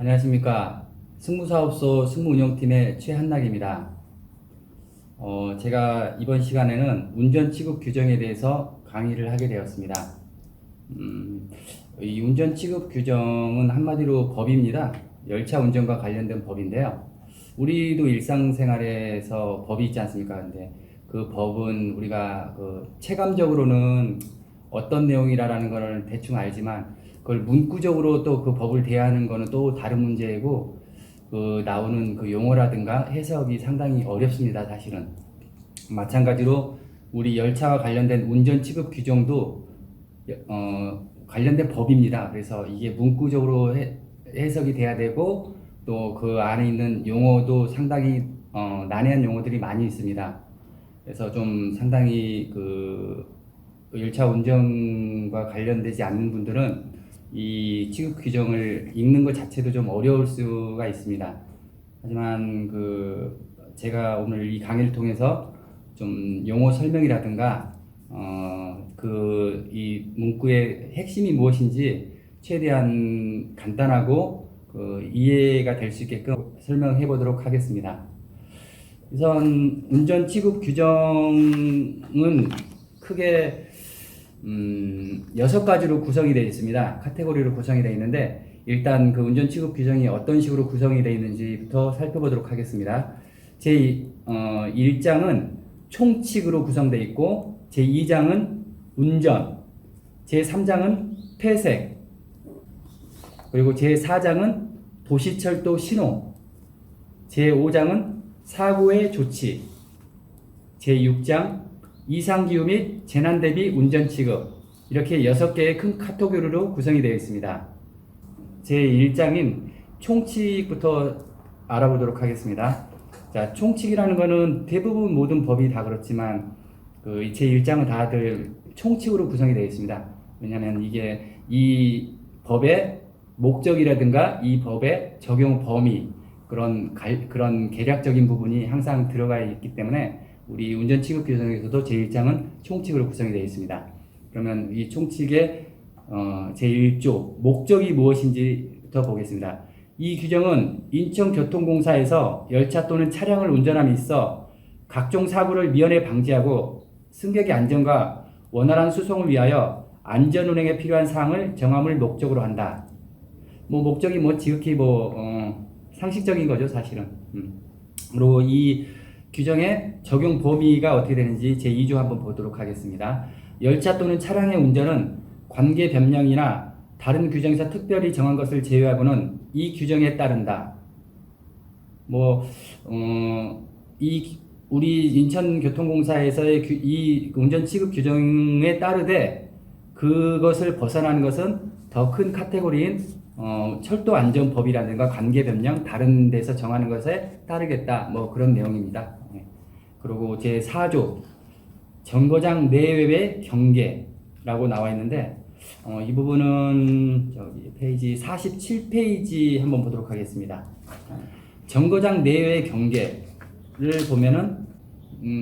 안녕하십니까. 승무사업소 승무운영팀의 최한락입니다. 제가 이번 시간에는 운전 취급 규정에 대해서 강의를 하게 되었습니다. 이 운전 취급 규정은 한마디로 법입니다. 열차 운전과 관련된 법인데요. 우리도 일상생활에서 법이 있지 않습니까? 근데 그 법은 우리가 체감적으로는 어떤 내용이라는 거를 대충 알지만 그걸 문구적으로 또 그 법을 대하는 거는 또 다른 문제이고 나오는 그 용어라든가 해석이 상당히 어렵습니다. 사실은 마찬가지로 우리 열차와 관련된 운전 취급 규정도 관련된 법입니다. 그래서 이게 문구적으로 해석이 돼야 되고 또 그 안에 있는 용어도 상당히 난해한 용어들이 많이 있습니다. 그래서 좀 상당히 열차 운전과 관련되지 않는 분들은 이 취급 규정을 읽는 것 자체도 좀 어려울 수가 있습니다. 하지만 제가 오늘 이 강의를 통해서 좀 용어 설명이라든가 이 문구의 핵심이 무엇인지 최대한 간단하고 이해가 될 수 있게끔 설명해 보도록 하겠습니다. 우선 운전 취급 규정은 크게 6가지로 구성이 되어 있습니다. 카테고리로 구성이 되어 있는데 일단 그 운전 취급 규정이 어떤 식으로 구성이 되어 있는지부터 살펴보도록 하겠습니다. 제1장은 총칙으로 구성되어 있고 제2장은 운전, 제3장은 폐색, 그리고 제4장은 도시철도 신호, 제5장은 사고의 조치, 제6장 이상기후 및 재난 대비 운전 취급, 이렇게 6개의 큰 카테고리로 구성이 되어 있습니다. 제1장인 총칙부터 알아보도록 하겠습니다. 자, 총칙이라는 것은 대부분 모든 법이 다 그렇지만 제1장은 다들 총칙으로 구성이 되어 있습니다. 왜냐하면 이게 이 법의 목적이라든가 이 법의 적용 범위, 그런 개략적인 부분이 항상 들어가 있기 때문에 우리 운전 취급 규정에서도 제1장은 총칙으로 구성이 되어 있습니다. 그러면 이 총칙의 제1조 목적이 무엇인지부터 보겠습니다. 이 규정은 인천교통공사에서 열차 또는 차량을 운전함에 있어 각종 사고를 미연에 방지하고 승객의 안전과 원활한 수송을 위하여 안전운행에 필요한 사항을 정함을 목적으로 한다. 목적이 지극히 상식적인 거죠, 사실은. 그리고 이 규정의 적용 범위가 어떻게 되는지 제2조 한번 보도록 하겠습니다. 열차 또는 차량의 운전은 관계 변경이나 다른 규정에서 특별히 정한 것을 제외하고는 이 규정에 따른다. 우리 인천교통공사에서의 이 운전 취급 규정에 따르되 그것을 벗어나는 것은 더 큰 카테고리인 철도안전법이라든가 관계 변경, 다른 데서 정하는 것에 따르겠다. 그런 내용입니다. 그리고 제4조 정거장 내외의 경계라고 나와 있는데 이 부분은 페이지 47페이지 한번 보도록 하겠습니다. 정거장 내외의 경계를 보면은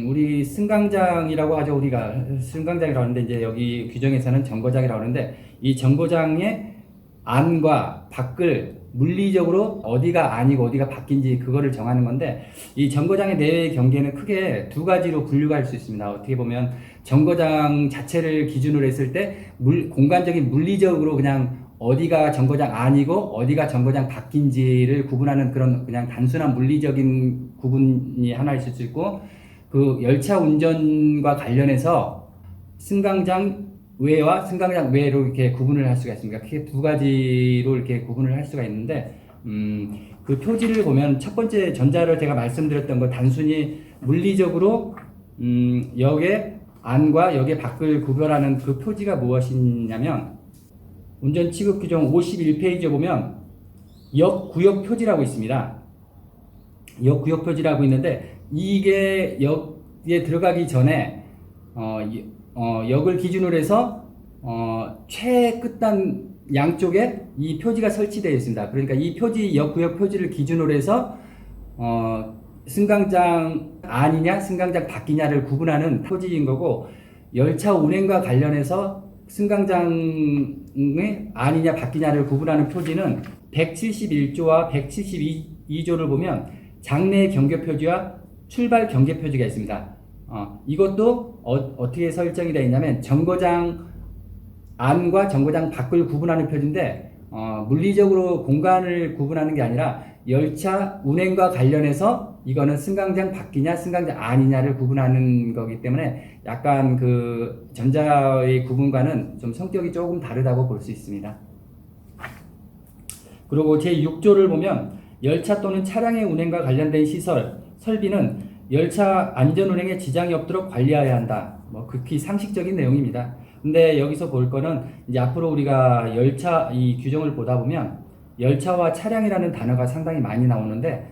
우리 승강장이라고 하죠. 우리가 승강장이라고 하는데 이제 여기 규정에서는 정거장이라고 하는데 이 정거장의 안과 밖을 물리적으로 어디가 안이고 어디가 밖인지 그거를 정하는 건데 이 정거장의 내외의 경계는 크게 2가지로 분류가 할 수 있습니다. 어떻게 보면 정거장 자체를 기준으로 했을 때 공간적인 물리적으로 그냥 어디가 정거장 안이고 어디가 정거장 밖인지를 구분하는 그런 그냥 단순한 물리적인 구분이 하나 있을 수 있고 열차 운전과 관련해서 승강장 외와 승강장 외로 이렇게 구분을 할 수가 있습니다. 크게 2가지로 이렇게 구분을 할 수가 있는데 그 표지를 보면 첫 번째 전자를 제가 말씀드렸던 거 단순히 물리적으로 역의 안과 역의 밖을 구별하는 그 표지가 무엇이냐면 운전 취급 규정 51페이지에 보면 역 구역 표지라고 있습니다. 역 구역 표지라고 있는데 이게 역에 들어가기 전에 역을 기준으로 해서 최끝단 양쪽에 이 표지가 설치되어 있습니다. 그러니까 이 표지 역구역 표지를 기준으로 해서 승강장 안이냐 승강장 밖이냐를 구분하는 표지인 거고 열차 운행과 관련해서 승강장의 아니냐 바뀌냐를 구분하는 표지는 171조와 172조를 보면 장내 경계 표지와 출발 경계 표지가 있습니다. 이것도 어떻게 설정이 되어 있냐면 정거장 안과 정거장 밖을 구분하는 표지인데 물리적으로 공간을 구분하는 게 아니라 열차 운행과 관련해서 이거는 승강장 밖이냐 승강장 아니냐를 구분하는 거기 때문에 약간 그 전자의 구분과는 좀 성격이 조금 다르다고 볼 수 있습니다. 그리고 제6조를 보면 열차 또는 차량의 운행과 관련된 시설, 설비는 열차 안전운행에 지장이 없도록 관리해야 한다. 뭐 극히 상식적인 내용입니다. 근데 여기서 볼 거는 이제 앞으로 우리가 열차 이 규정을 보다 보면 열차와 차량이라는 단어가 상당히 많이 나오는데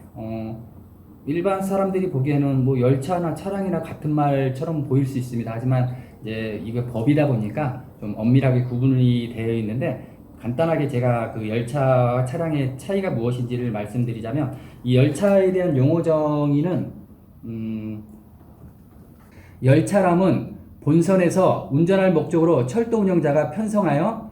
일반 사람들이 보기에는 뭐 열차나 차량이나 같은 말처럼 보일 수 있습니다. 하지만 이제 이게 법이다 보니까 좀 엄밀하게 구분이 되어 있는데 간단하게 제가 그 열차와 차량의 차이가 무엇인지를 말씀드리자면 이 열차에 대한 용어 정의는 열차람은 본선에서 운전할 목적으로 철도 운영자가 편성하여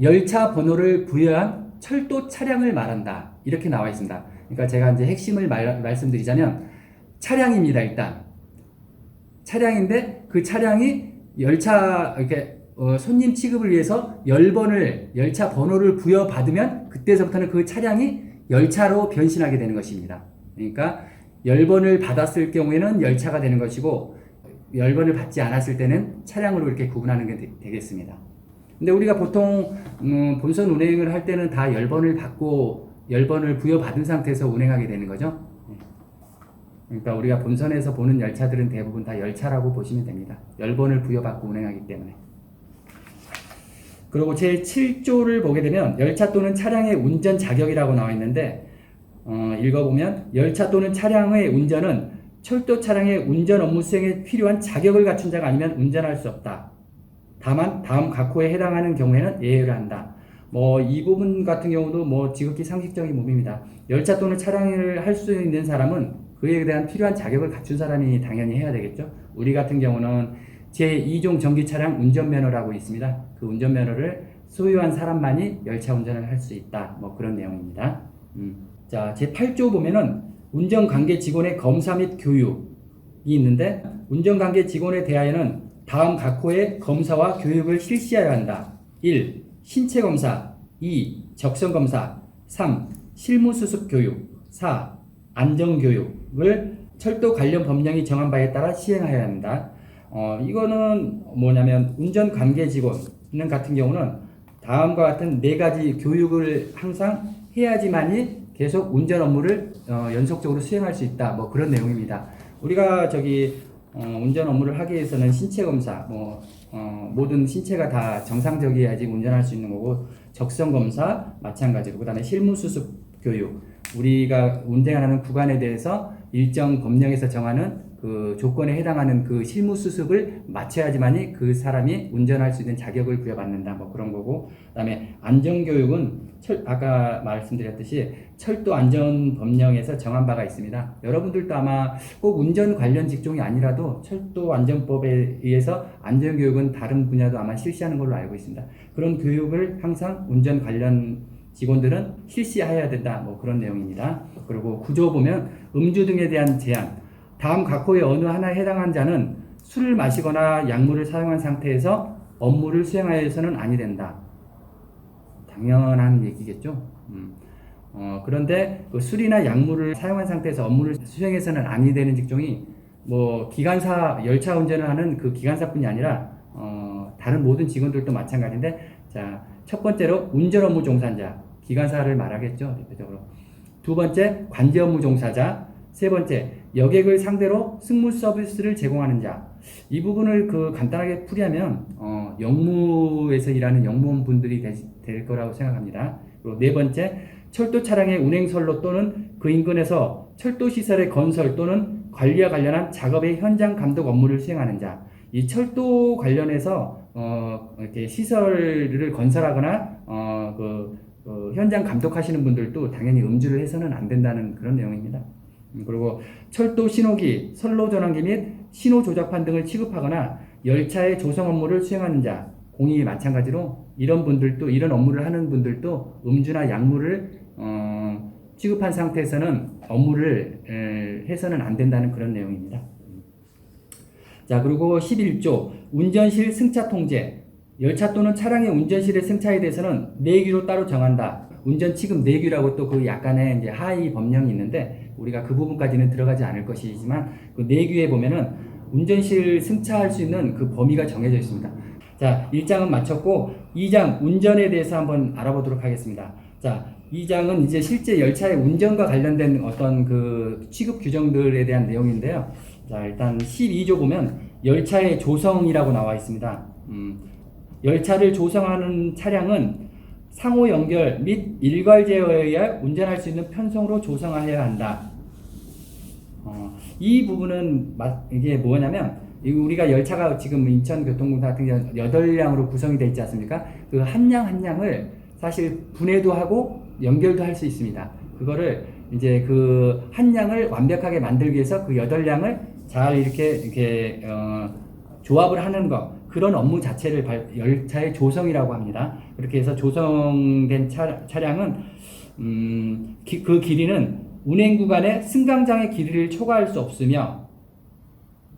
열차 번호를 부여한 철도 차량을 말한다. 이렇게 나와 있습니다. 그러니까 제가 이제 핵심을 말씀드리자면 차량입니다. 일단 차량인데 그 차량이 열차 이렇게 손님 취급을 위해서 열차 번호를 부여받으면 그때서부터는 그 차량이 열차로 변신하게 되는 것입니다. 그러니까 열번을 받았을 경우에는 열차가 되는 것이고 열번을 받지 않았을 때는 차량으로 이렇게 구분하는 게 되겠습니다. 근데 우리가 보통 본선 운행을 할 때는 다 열번을 받고 열번을 부여받은 상태에서 운행하게 되는 거죠. 그러니까 우리가 본선에서 보는 열차들은 대부분 다 열차라고 보시면 됩니다. 열번을 부여받고 운행하기 때문에. 그리고 제7조를 보게 되면 열차 또는 차량의 운전 자격이라고 나와 있는데 읽어보면 열차 또는 차량의 운전은 철도 차량의 운전 업무 수행에 필요한 자격을 갖춘 자가 아니면 운전할 수 없다. 다만 다음 각호에 해당하는 경우에는 예외를 한다. 뭐 이 부분 같은 경우도 뭐 지극히 상식적인 부분입니다. 열차 또는 차량을 할 수 있는 사람은 그에 대한 필요한 자격을 갖춘 사람이 당연히 해야 되겠죠. 우리 같은 경우는 제2종 전기 차량 운전면허라고 있습니다. 그 운전면허를 소유한 사람만이 열차 운전을 할 수 있다. 뭐 그런 내용입니다. 자, 제8조 보면은 운전관계 직원의 검사 및 교육이 있는데 운전관계 직원에 대하여는 다음 각호의 검사와 교육을 실시하여야 한다. 1. 신체검사 2. 적성검사 3. 실무수습 교육 4. 안전교육을 철도 관련 법령이 정한 바에 따라 시행하여야 합니다. 이거는 뭐냐면 운전관계 직원 같은 경우는 다음과 같은 4가지 교육을 항상 해야지만이 계속 운전 업무를 연속적으로 수행할 수 있다. 뭐 그런 내용입니다. 우리가 운전 업무를 하기 위해서는 신체 검사, 모든 신체가 다 정상적이어야지 운전할 수 있는 거고 적성 검사 마찬가지로 그다음에 실무 수습 교육, 우리가 운행하는 구간에 대해서 일정 법령에서 정하는 그 조건에 해당하는 그 실무 수습을 마쳐야지만이 그 사람이 운전할 수 있는 자격을 부여받는다. 뭐 그런 거고 그다음에 안전교육은 아까 말씀드렸듯이 철도 안전 법령에서 정한 바가 있습니다. 여러분들도 아마 꼭 운전 관련 직종이 아니라도 철도 안전법에 의해서 안전교육은 다른 분야도 아마 실시하는 걸로 알고 있습니다. 그런 교육을 항상 운전 관련 직원들은 실시해야 된다. 뭐 그런 내용입니다. 그리고 구조 보면 음주 등에 대한 제한, 다음 각호의 어느 하나에 해당한 자는 술을 마시거나 약물을 사용한 상태에서 업무를 수행하여서는 아니 된다. 당연한 얘기겠죠. 그런데 그 술이나 약물을 사용한 상태에서 업무를 수행해서는 아니 되는 직종이 뭐 기관사 열차 운전을 하는 그 기관사뿐이 아니라 다른 모든 직원들도 마찬가지인데, 자, 첫 번째로 운전 업무 종사자, 기관사를 말하겠죠, 대표적으로. 두 번째, 관제 업무 종사자. 세 번째, 여객을 상대로 승무 서비스를 제공하는 자. 이 부분을 간단하게 풀이하면 영무에서 일하는 영무원분들이 될 거라고 생각합니다. 그리고 네 번째, 철도 차량의 운행선로 또는 그 인근에서 철도 시설의 건설 또는 관리와 관련한 작업의 현장 감독 업무를 수행하는 자. 이 철도 관련해서 이렇게 시설을 건설하거나 현장 감독하시는 분들도 당연히 음주를 해서는 안 된다는 그런 내용입니다. 그리고 철도 신호기, 선로 전환기 및 신호 조작판 등을 취급하거나 열차의 조성 업무를 수행하는 자, 공이 마찬가지로 이런 분들도, 이런 업무를 하는 분들도 음주나 약물을 취급한 상태에서는 업무를 해서는 안 된다는 그런 내용입니다. 자, 그리고 11조 운전실 승차 통제. 열차 또는 차량의 운전실의 승차에 대해서는 내규로 따로 정한다. 운전 취급 내규라고 또 그 약간의 이제 하위 법령이 있는데 우리가 그 부분까지는 들어가지 않을 것이지만 그 내규에 보면은 운전실 승차할 수 있는 그 범위가 정해져 있습니다. 자, 1장은 마쳤고 2장 운전에 대해서 한번 알아보도록 하겠습니다. 자, 2장은 이제 실제 열차의 운전과 관련된 어떤 그 취급 규정들에 대한 내용인데요. 자, 일단 12조 보면 열차의 조성이라고 나와 있습니다. 열차를 조성하는 차량은 상호 연결 및 일괄제어에 의해 운전할 수 있는 편성으로 조성하여야 한다. 이 부분은 이게 뭐냐면 우리가 열차가 지금 인천교통공사 같은 경우는 8량으로 구성이 되어 있지 않습니까? 그 한 량 한 량을 사실 분해도 하고 연결도 할 수 있습니다. 그거를 이제 그 한 량을 완벽하게 만들기 위해서 그 8량을 잘 이렇게 조합을 하는 것, 그런 업무 자체를 열차의 조성이라고 합니다. 그렇게 해서 조성된 차량은 그 길이는 운행 구간의 승강장의 길이를 초과할 수 없으며,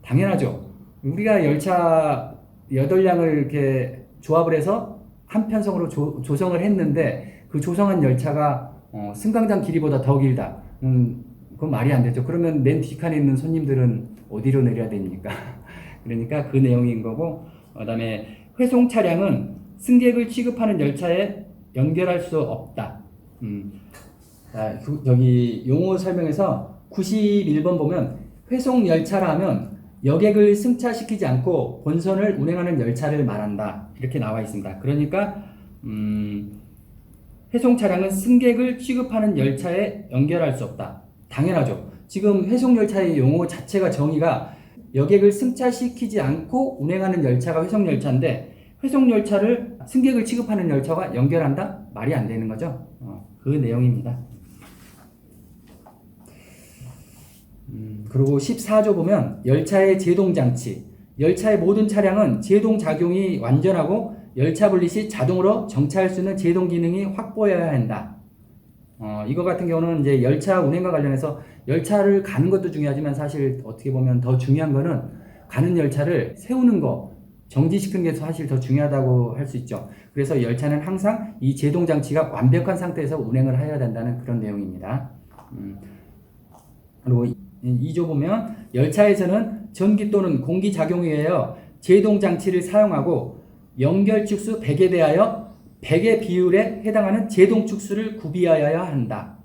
당연하죠. 우리가 열차 8량을 이렇게 조합을 해서 한 편성으로 조성을 했는데 그 조성한 열차가 승강장 길이보다 더 길다. 그건 말이 안 되죠. 그러면 맨 뒷칸에 있는 손님들은 어디로 내려야 됩니까? 그러니까 그 내용인 거고, 그 다음에 회송 차량은 승객을 취급하는 열차에 연결할 수 없다. 여기 용어 설명에서 91번 보면 회송 열차라 하면 여객을 승차시키지 않고 본선을 운행하는 열차를 말한다. 이렇게 나와 있습니다. 그러니까 회송 차량은 승객을 취급하는 열차에 연결할 수 없다. 당연하죠. 지금 회송 열차의 용어 자체가 정의가 여객을 승차시키지 않고 운행하는 열차가 회송 열차인데 회송 열차를 승객을 취급하는 열차와 연결한다? 말이 안 되는 거죠. 그 내용입니다. 그리고 14조 보면 열차의 제동장치. 열차의 모든 차량은 제동작용이 완전하고 열차 분리 시 자동으로 정차할 수 있는 제동 기능이 확보해야 한다. 이거 같은 경우는 이제 열차 운행과 관련해서 열차를 가는 것도 중요하지만 사실 어떻게 보면 더 중요한 거는 가는 열차를 세우는 거, 정지시키는 게 사실 더 중요하다고 할 수 있죠. 그래서 열차는 항상 이 제동 장치가 완벽한 상태에서 운행을 해야 된다는 그런 내용입니다. 그리고 2조 보면 열차에서는 전기 또는 공기 작용에 의하여 제동 장치를 사용하고 연결 축수 100에 대하여 100의 비율에 해당하는 제동 축수를 구비하여야 한다.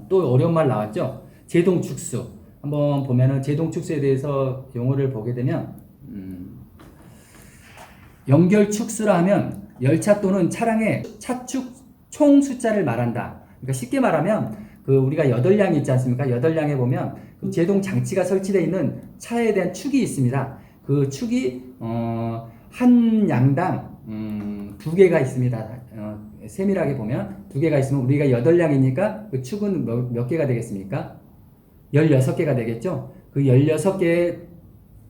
또 어려운 말 나왔죠? 제동 축수. 한번 보면은 제동 축수에 대해서 용어를 보게 되면 연결 축수라 하면 열차 또는 차량의 차축 총 숫자를 말한다. 그러니까 쉽게 말하면 그 우리가 8량이 있지 않습니까? 8량에 보면 그 제동 장치가 설치되어 있는 차에 대한 축이 있습니다. 그 축이 한 양당 2개가 있습니다. 세밀하게 보면 2개가 있으면 우리가 8량이니까 그 축은 몇 개가 되겠습니까? 16개가 되겠죠? 그 16개의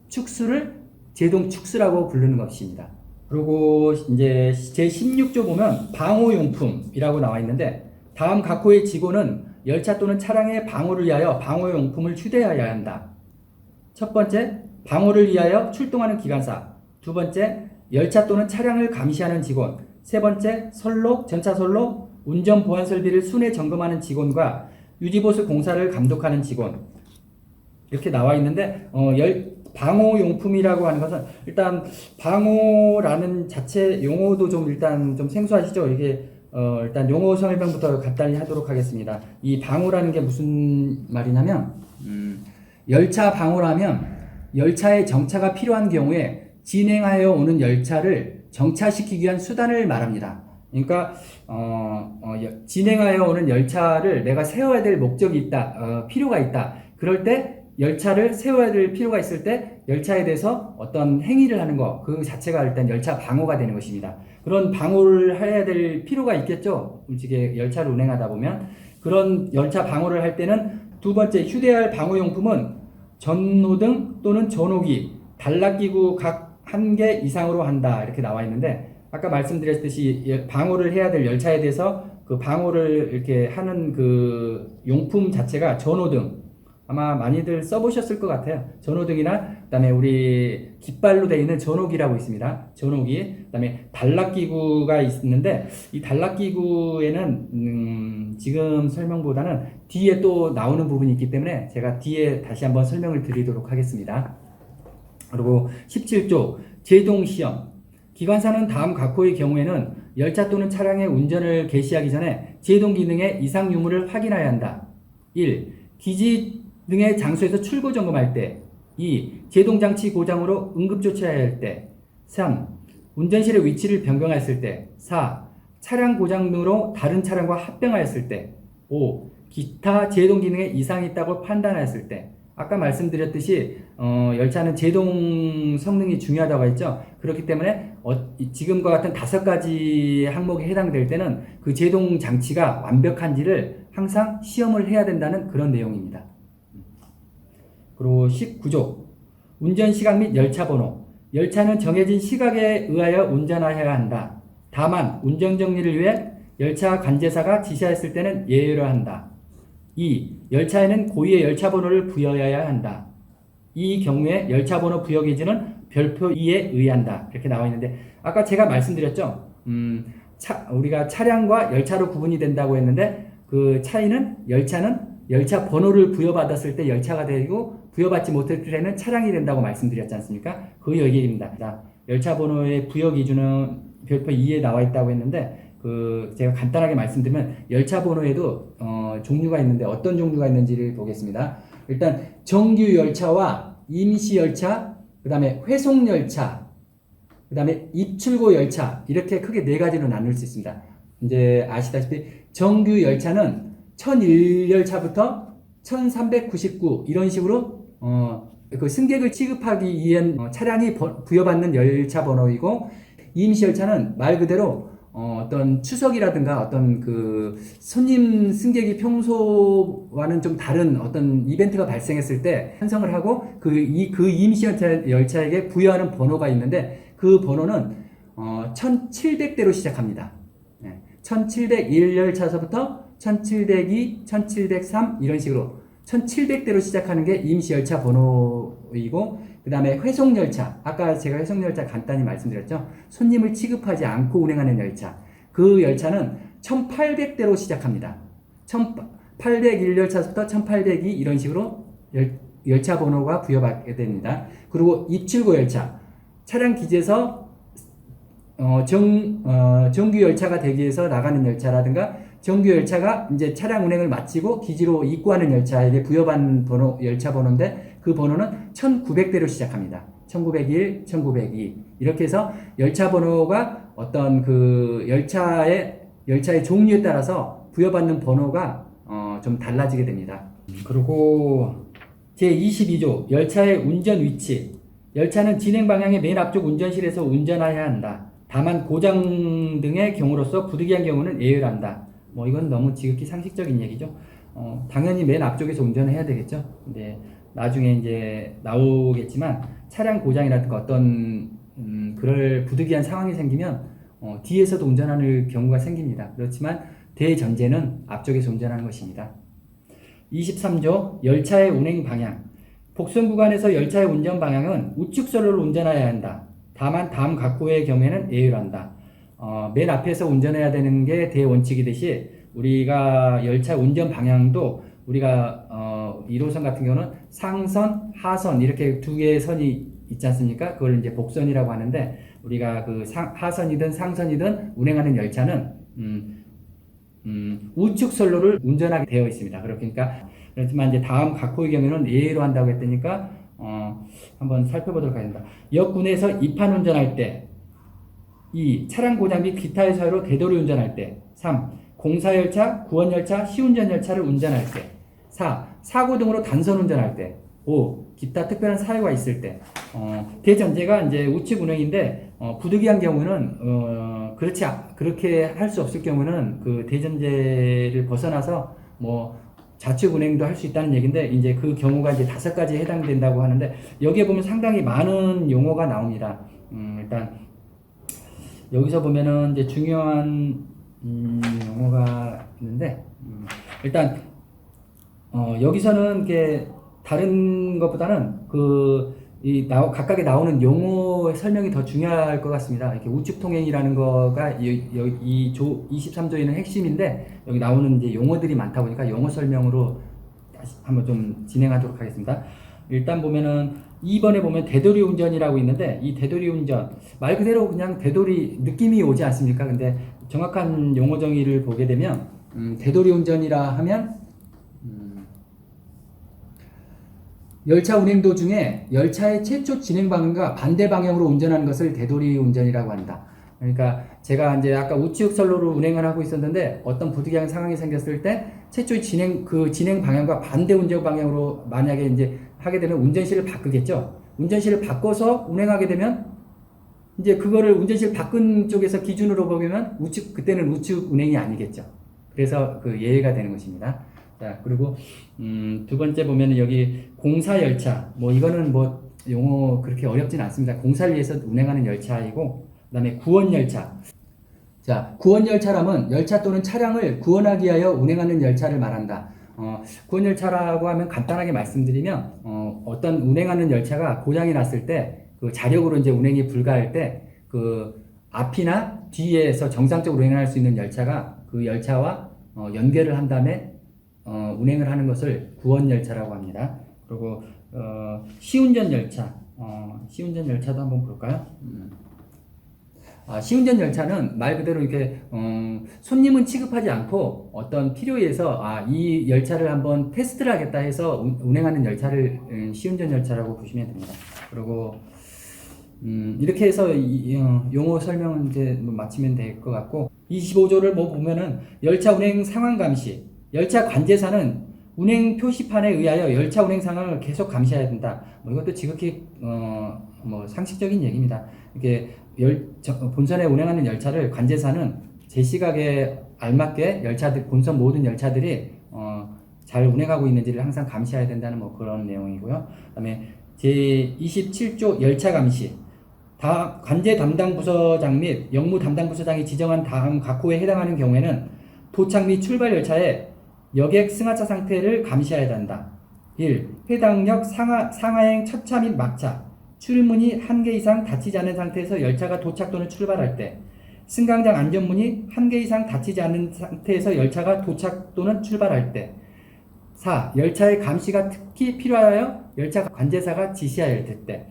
축수를 제동 축수라고 부르는 것입니다. 그리고 이제 제16조 보면 방호용품이라고 나와 있는데 다음 각 호의 직원은 열차 또는 차량의 방호를 위하여 방호용품을 휴대하여야 한다. 첫 번째, 방호를 위하여 출동하는 기관사. 두 번째, 열차 또는 차량을 감시하는 직원. 세 번째, 선로, 전차 선로, 운전 보안 설비를 순회 점검하는 직원과 유지보수 공사를 감독하는 직원. 이렇게 나와 있는데 방호용품이라고 하는 것은 일단 방호라는 자체 용어도 좀 일단 좀 생소하시죠? 이게 일단 용어 설명부터 간단히 하도록 하겠습니다. 이 방호라는 게 무슨 말이냐면 열차 방호라면 열차의 정차가 필요한 경우에 진행하여 오는 열차를 정차시키기 위한 수단을 말합니다. 그러니까 진행하여 오는 열차를 내가 세워야 될 목적이 있다, 필요가 있다. 그럴 때 열차를 세워야 될 필요가 있을 때 열차에 대해서 어떤 행위를 하는 것, 그 자체가 일단 열차 방호가 되는 것입니다. 그런 방호를 해야 될 필요가 있겠죠. 솔직히 열차를 운행하다 보면 그런 열차 방호를 할 때는 두 번째 휴대할 방호용품은 전호등 또는 전호기, 단락기구 각 한 개 이상으로 한다 이렇게 나와 있는데 아까 말씀드렸듯이 방호를 해야 될 열차에 대해서 그 방호를 이렇게 하는 그 용품 자체가 전호등 아마 많이들 써보셨을 것 같아요. 전호등이나 그다음에 우리 깃발로 되어 있는 전호기라고 있습니다. 전호기 그다음에 단락기구가 있는데 이 단락기구에는 지금 설명보다는 뒤에 또 나오는 부분이 있기 때문에 제가 뒤에 다시 한번 설명을 드리도록 하겠습니다. 그리고 17조 제동시험 기관사는 다음 각호의 경우에는 열차 또는 차량의 운전을 개시하기 전에 제동 기능의 이상 유무를 확인해야 한다. 1. 기지 등의 장소에서 출고 점검할 때 2. 제동장치 고장으로 응급조치해야 할 때 3. 운전실의 위치를 변경했을 때 4. 차량 고장 등으로 다른 차량과 합병하였을 때 5. 기타 제동 기능에 이상이 있다고 판단하였을 때 아까 말씀드렸듯이 열차는 제동 성능이 중요하다고 했죠. 그렇기 때문에 지금과 같은 5가지 항목에 해당될 때는 그 제동 장치가 완벽한지를 항상 시험을 해야 된다는 그런 내용입니다. 그리고 19조 운전시각 및 열차번호 열차는 정해진 시각에 의하여 운전하여야 한다. 다만 운전정리를 위해 열차 관제사가 지시하였을 때는 예외로 한다. 2. 열차에는 고유의 열차번호를 부여해야 한다. 이 경우에 열차번호 부여 기준은 별표 2에 의한다. 이렇게 나와 있는데 아까 제가 말씀드렸죠. 우리가 차량과 열차로 구분이 된다고 했는데 그 차이는 열차는 열차 번호를 부여받았을 때 열차가 되고 부여받지 못할 때는 차량이 된다고 말씀드렸지 않습니까? 그 얘기입니다. 자, 열차 번호의 부여 기준은 별표 2에 나와 있다고 했는데 제가 간단하게 말씀드리면 열차 번호에도 종류가 있는데 어떤 종류가 있는지를 보겠습니다. 일단 정규 열차와 임시 열차, 그 다음에 회송 열차, 그 다음에 입출고 열차 이렇게 크게 4가지로 나눌 수 있습니다. 이제 아시다시피 정규 열차는 1001열차부터 1399 이런 식으로 그 승객을 취급하기 위한 차량이 부여받는 열차 번호이고 임시 열차는 말 그대로 어떤 추석이라든가 어떤 그 손님 승객이 평소와는 좀 다른 어떤 이벤트가 발생했을 때 편성을 하고 그 임시 열차에게 부여하는 번호가 있는데 그 번호는 1700대로 시작합니다. 1701열차서부터 1702, 1703 이런 식으로 1700대로 시작하는 게 임시 열차 번호이고 그 다음에 회송열차 아까 제가 회송열차 간단히 말씀드렸죠. 손님을 취급하지 않고 운행하는 열차 그 열차는 1800대로 시작합니다. 1801열차부터 1802 이런 식으로 열차 번호가 부여받게 됩니다. 그리고 입출고 열차 차량 기지에서 정규 열차가 대기해서 나가는 열차라든가 정규 열차가 이제 차량 운행을 마치고 기지로 입구하는 열차에게 부여받는 번호, 열차 번호인데 그 번호는 1900대로 시작합니다. 1901, 1902 이렇게 해서 열차 번호가 어떤 그 열차의 종류에 따라서 부여받는 번호가 좀 달라지게 됩니다. 그리고 제22조 열차의 운전 위치 열차는 진행 방향의 맨 앞쪽 운전실에서 운전해야 한다. 다만 고장 등의 경우로서 부득이한 경우는 예외를 한다. 뭐 이건 너무 지극히 상식적인 얘기죠. 당연히 맨 앞쪽에서 운전을 해야 되겠죠. 근데 나중에 이제 나오겠지만 차량 고장이라든가 어떤 그럴 부득이한 상황이 생기면 뒤에서도 운전하는 경우가 생깁니다. 그렇지만 대전제는 앞쪽에서 운전하는 것입니다. 23조 열차의 운행 방향 복선 구간에서 열차의 운전 방향은 우측선로를 운전해야 한다. 다만 다음 각호의 경우에는 예외로 한다. 맨 앞에서 운전해야 되는 게 대원칙이듯이 우리가 열차 운전 방향도 우리가 1호선 같은 경우는 상선, 하선 이렇게 2개의 선이 있지 않습니까? 그걸 이제 복선이라고 하는데 우리가 그 하선이든 상선이든 운행하는 열차는 우측 선로를 운전하게 되어 있습니다. 그러니까 그렇지만 이제 다음 각호의 경우에는 예외로 한다고 했으니까 한번 살펴보도록 하겠습니다. 역군에서 이판 운전할 때 2. 차량 고장 및 기타의 사유로 대도로 운전할 때 3. 공사열차, 구원열차, 시운전열차를 운전할 때 4. 사고 등으로 단선 운전할 때 5. 기타 특별한 사유가 있을 때 대전제가 이제 우측 운행인데 부득이한 경우는 그렇게 할 수 없을 경우는 그 대전제를 벗어나서 뭐 좌측 운행도 할 수 있다는 얘기인데 이제 그 경우가 이제 5가지에 해당된다고 하는데 여기에 보면 상당히 많은 용어가 나옵니다. 일단 여기서 보면은 이제 중요한 용어가 있는데 일단 여기서는 이게 다른 것보다는 각각에 나오는 용어의 설명이 더 중요할 것 같습니다. 이렇게 우측 통행이라는 거가 이 23조에는 핵심인데 여기 나오는 이제 용어들이 많다 보니까 용어 설명으로 다시 한번 좀 진행하도록 하겠습니다. 일단 보면은 2번에 보면 되돌이 운전이라고 있는데 이 되돌이 운전 말 그대로 그냥 되돌이 느낌이 오지 않습니까? 근데 정확한 용어 정의를 보게 되면 되돌이 운전이라 하면 열차 운행 도중에 열차의 최초 진행 방향과 반대 방향으로 운전하는 것을 되돌이 운전이라고 한다. 그러니까 제가 이제 아까 우측 선로로 운행을 하고 있었는데 어떤 부득이한 상황이 생겼을 때 최초의 진행 방향과 반대 운전 방향으로 만약에 이제 하게 되면 운전실을 바꾸겠죠. 운전실을 바꿔서 운행하게 되면 이제 그거를 운전실 바꾼 쪽에서 기준으로 보면 그때는 우측 운행이 아니겠죠. 그래서 그 예외가 되는 것입니다. 자, 그리고 두 번째 보면은 여기 공사 열차. 뭐 이거는 뭐 용어 그렇게 어렵진 않습니다. 공사를 위해서 운행하는 열차이고, 그다음에 구원 열차. 자, 구원 열차라면 열차 또는 차량을 구원하기 위하여 운행하는 열차를 말한다. 구원 열차라고 하면 간단하게 말씀드리면 어떤 운행하는 열차가 고장이 났을 때 그 자력으로 이제 운행이 불가할 때 그 앞이나 뒤에서 정상적으로 운행할 수 있는 열차가 그 열차와 연결을 한 다음에 운행을 하는 것을 구원 열차라고 합니다. 그리고 시운전 열차, 시운전 열차도 한번 볼까요? 시운전 열차는 말 그대로 이렇게 손님은 취급하지 않고 어떤 필요에 의해서 이 열차를 한번 테스트를 하겠다 해서 운행하는 열차를 시운전 열차라고 보시면 됩니다. 그리고 이렇게 해서 용어 설명은 이제 마치면 될 것 같고 25조를 뭐 보면은 열차 운행 상황 감시, 열차 관제사는 운행 표시판에 의하여 열차 운행 상황을 계속 감시해야 된다. 뭐 이것도 지극히 뭐 상식적인 얘기입니다. 이게 본선에 운행하는 열차를 관제사는 제 시각에 알맞게 본선 모든 열차들이 잘 운행하고 있는지를 항상 감시해야 된다는 뭐 그런 내용이고요. 그다음에 제 27조 열차 감시. 관제 담당 부서장 및 역무 담당 부서장이 지정한 다음 각 호에 해당하는 경우에는 도착 및 출발 열차의 여객 승하차 상태를 감시해야 한다. 1. 해당 역 상하행 첫차 및 막차, 출문이 1개 이상 닫히지 않은 상태에서 열차가 도착 또는 출발할 때, 승강장 안전문이 1개 이상 닫히지 않은 상태에서 열차가 도착 또는 출발할 때. 4. 열차의 감시가 특히 필요하여 열차 관제사가 지시하여야 될 때.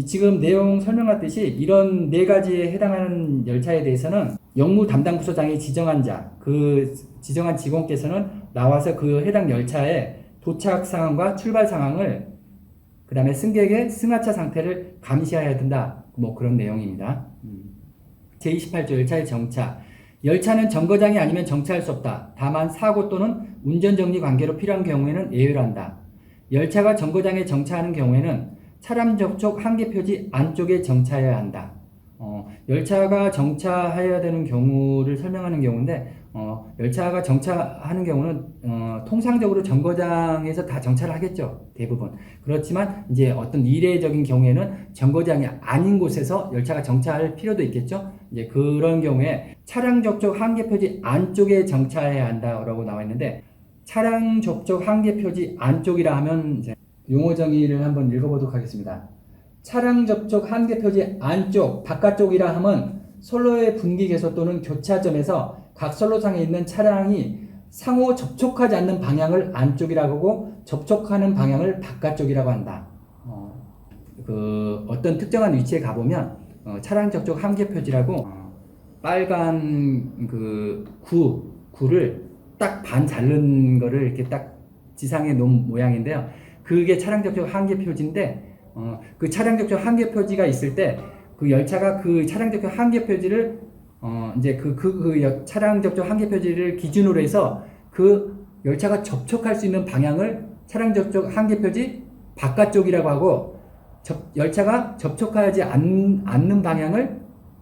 지금 내용 설명했듯이 이런 4가지에 해당하는 열차에 대해서는 역무 담당 부서장이 지정한 그 지정한 직원께서는 나와서 그 해당 열차의 도착 상황과 출발 상황을 그 다음에 승객의 승하차 상태를 감시해야 된다. 뭐 그런 내용입니다. 제28조 열차의 정차. 열차는 정거장이 아니면 정차할 수 없다. 다만 사고 또는 운전정리 관계로 필요한 경우에는 예외로 한다. 열차가 정거장에 정차하는 경우에는 차량 접촉 한계 표지 안쪽에 정차해야 한다. 열차가 정차해야 되는 경우를 설명하는 경우인데 열차가 정차하는 경우는 통상적으로 정거장에서 다 정차를 하겠죠. 대부분. 그렇지만 이제 어떤 이례적인 경우에는 정거장이 아닌 곳에서 열차가 정차할 필요도 있겠죠. 이제 그런 경우에 차량 접촉 한계 표지 안쪽에 정차해야 한다라고 나와 있는데 차량 접촉 한계 표지 안쪽이라 하면 이제 용어 정의를 한번 읽어보도록 하겠습니다. 차량 접촉 한계 표지 안쪽, 바깥쪽이라 함은 선로의 분기 개소 또는 교차점에서 각 선로상에 있는 차량이 상호 접촉하지 않는 방향을 안쪽이라고 하고 접촉하는 방향을 바깥쪽이라고 한다. 어떤 특정한 위치에 가보면 차량 접촉 한계 표지라고 빨간 구를 딱 반 자른 거를 이렇게 딱 지상에 놓은 모양인데요. 그게 차량 접촉 한계 표지인데 그 차량 접촉 한계 표지가 있을 때 그 열차가 그 차량 접촉 한계 표지를 이제 차량 접촉 한계 표지를 기준으로 해서 그 열차가 접촉할 수 있는 방향을 차량 접촉 한계 표지 바깥쪽이라고 하고 열차가 접촉하지 않는 방향을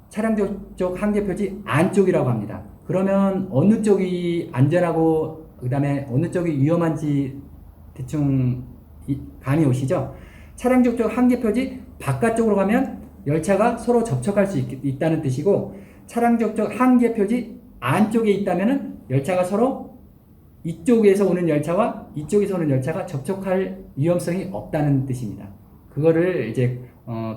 차량 접촉 한계 표지 안쪽이라고 합니다. 그러면 어느 쪽이 안전하고 그 다음에 어느 쪽이 위험한지 대충 감이 오시죠? 차량 접촉 한계 표지 바깥쪽으로 가면 열차가 서로 접촉할 수 있다는 뜻이고, 차량 접촉 한계 표지 안쪽에 있다면은 열차가 서로 이쪽에서 오는 열차와 이쪽에서 오는 열차가 접촉할 위험성이 없다는 뜻입니다. 그거를 이제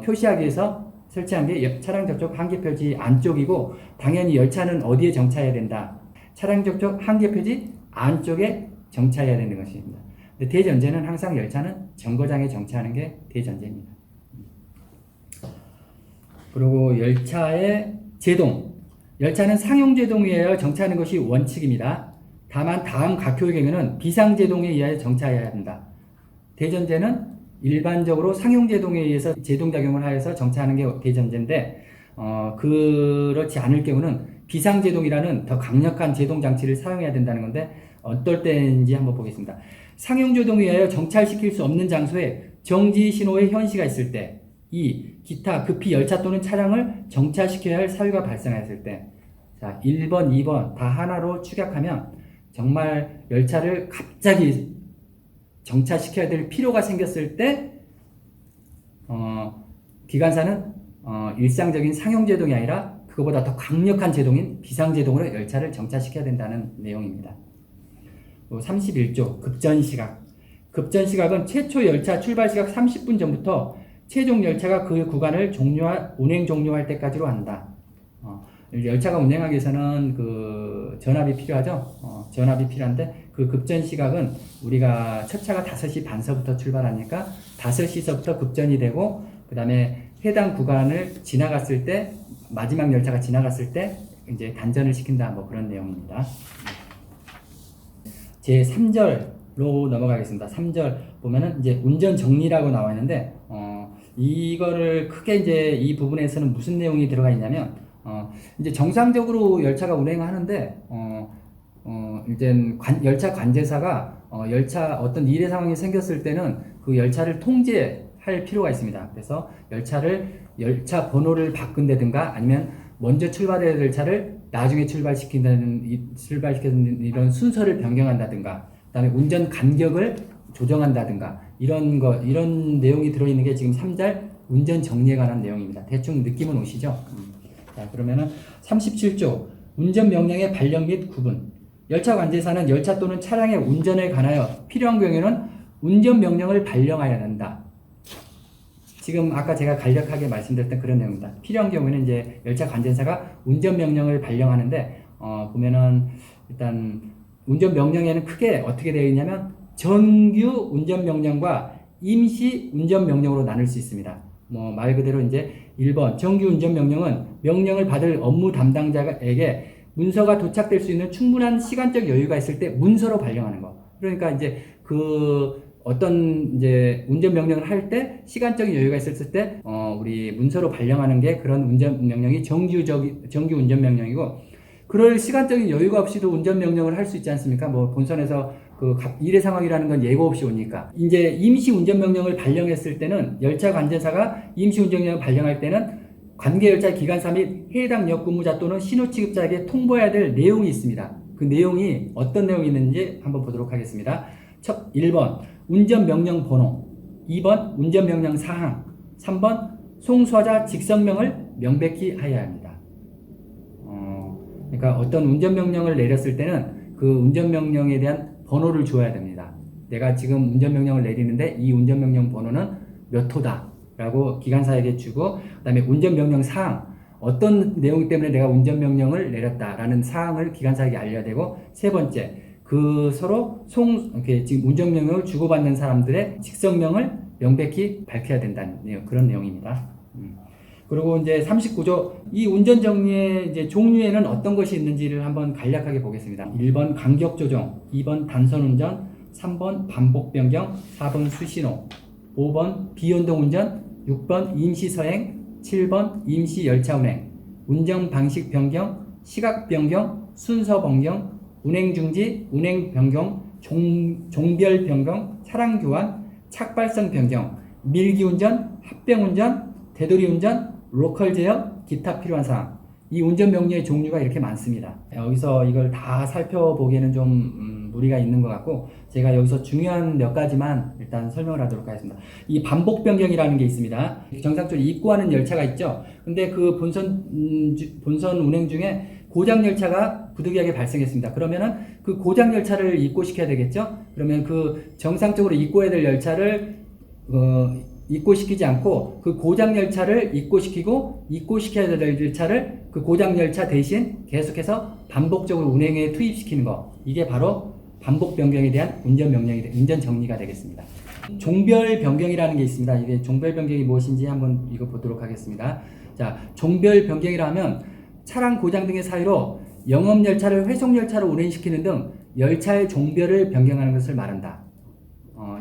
표시하기 위해서 설치한 게 차량 접촉 한계 표지 안쪽이고, 당연히 열차는 어디에 정차해야 된다. 차량 접촉 한계 표지 안쪽에 정차해야 되는 것입니다. 근데 대전제는 항상 열차는 정거장에 정차하는 게 대전제입니다. 그리고 열차의 제동. 열차는 상용제동에 의하여 정차하는 것이 원칙입니다. 다만 다음 각효의 경우에는 비상제동에 의하여 정차해야 한다. 대전제는 일반적으로 상용제동에 의해서 제동작용을 하여서 정차하는 게 대전제인데, 그렇지 않을 경우는 비상제동이라는 더 강력한 제동장치를 사용해야 된다는 건데, 어떨 때인지 한번 보겠습니다. 상용제동에 의하여 정차시킬 수 없는 장소에 정지신호의 현시가 있을 때, 2. 기타 급히 열차 또는 차량을 정차시켜야 할 사유가 발생했을 때. 자, 1번, 2번 다 하나로 축약하면 정말 열차를 갑자기 정차시켜야 될 필요가 생겼을 때, 기관사는 일상적인 상용제동이 아니라 그거보다 더 강력한 제동인 비상제동으로 열차를 정차시켜야 된다는 내용입니다. 31조 급전시각. 급전시각은 최초 열차 출발시각 30분 전부터 최종 열차가 그 구간을 운행 종료할 때까지로 한다. 열차가 운행하기 위해서는 그 전압이 필요하죠. 전압이 필요한데, 그 급전 시각은 우리가 첫 차가 5시 반서부터 출발하니까 5시서부터 급전이 되고, 그 다음에 해당 구간을 지나갔을 때, 마지막 열차가 지나갔을 때 이제 단전을 시킨다, 뭐 그런 내용입니다. 제 3절로 넘어가겠습니다. 3절 보면은 이제 운전 정리라고 나와 있는데, 이거를 크게 이제 이 부분에서는 무슨 내용이 들어가 있냐면, 이제 정상적으로 열차가 운행하는데, 이제 열차 관제사가 열차 어떤 일의 상황이 생겼을 때는 그 열차를 통제할 필요가 있습니다. 그래서 열차 번호를 바꾼다든가, 아니면 먼저 출발해야 될 차를 나중에 출발시키는 이런 순서를 변경한다든가, 그다음에 운전 간격을 조정한다든가, 이런 내용이 들어있는 게 지금 3절 운전 정리에 관한 내용입니다. 대충 느낌은 오시죠? 자, 그러면은 37조 운전 명령의 발령 및 구분. 열차 관제사는 열차 또는 차량의 운전에 관하여 필요한 경우에는 운전 명령을 발령하여야 한다. 지금 아까 제가 간략하게 말씀드렸던 그런 내용입니다. 필요한 경우에는 이제 열차 관제사가 운전 명령을 발령하는데, 보면은 일단 운전 명령에는 크게 어떻게 되어 있냐면 정규 운전 명령과 임시 운전 명령으로 나눌 수 있습니다. 뭐 말 그대로 이제 1번 정규 운전 명령은 명령을 받을 업무 담당자에게 문서가 도착될 수 있는 충분한 시간적 여유가 있을 때 문서로 발령하는 거. 그러니까 이제 그 어떤 이제 운전 명령을 할 때 시간적인 여유가 있었을 때 우리 문서로 발령하는 게 그런 운전 명령이 정규 운전 명령이고, 그럴 시간적인 여유가 없이도 운전 명령을 할 수 있지 않습니까? 뭐 본선에서 그 일의 상황이라는 건 예고 없이 오니까. 이제 임시 운전 명령을 발령했을 때는 열차 관제사가 임시 운전 명령을 발령할 때는 관계 열차 기관사 및 해당 역 근무자 또는 신호 취급자에게 통보해야 될 내용이 있습니다. 그 내용이 어떤 내용이 있는지 한번 보도록 하겠습니다. 1번 운전 명령 번호, 2번 운전 명령 사항, 3번 송수하자 직선명을 명백히 하여야 합니다. 그러니까 어떤 운전 명령을 내렸을 때는 그 운전 명령에 대한 번호를 줘야 됩니다. 내가 지금 운전 명령을 내리는데 이 운전 명령 번호는 몇 호다 라고 기관사에게 주고, 그 다음에 운전 명령 사항, 어떤 내용 때문에 내가 운전 명령을 내렸다라는 사항을 기관사에게 알려야 되고, 세 번째, 그 서로 지금 운전 명령을 주고받는 사람들의 직성명을 명백히 밝혀야 된다는 그런 내용입니다. 그리고 이제 39조 이 운전 정리의 이제 종류에는 어떤 것이 있는지를 한번 간략하게 보겠습니다. 1번 간격 조정, 2번 단선 운전, 3번 반복 변경, 4번 수신호, 5번 비연동 운전, 6번 임시 서행, 7번 임시 열차 운행, 운전 방식 변경, 시각 변경, 순서 변경, 운행 중지, 운행 변경, 종별 변경, 차량 교환, 착발선 변경, 밀기 운전, 합병 운전, 되돌이 운전, 로컬 제어, 기타 필요한 사항. 이 운전 명령의 종류가 이렇게 많습니다. 여기서 이걸 다 살펴보기에는 좀 무리가 있는 것 같고 제가 여기서 중요한 몇 가지만 일단 설명을 하도록 하겠습니다. 이 반복 변경이라는 게 있습니다. 정상적으로 입고하는 열차가 있죠. 근데 그 본선 운행 중에 고장 열차가 부득이하게 발생했습니다. 그러면은 그 고장 열차를 입고시켜야 되겠죠. 그러면 그 정상적으로 입고해야 될 열차를 입고시키지 않고 그 고장 열차를 입고시켜야 될 열차를 그 고장 열차 대신 계속해서 반복적으로 운행에 투입시키는 거, 이게 바로 반복 변경에 대한 운전 정리가 되겠습니다. 종별 변경이라는 게 있습니다. 이게 종별 변경이 무엇인지 한번 이거 보도록 하겠습니다. 자, 종별 변경이라 하면 차량 고장 등의 사유로 영업 열차를 회속 열차로 운행시키는 등 열차의 종별을 변경하는 것을 말한다.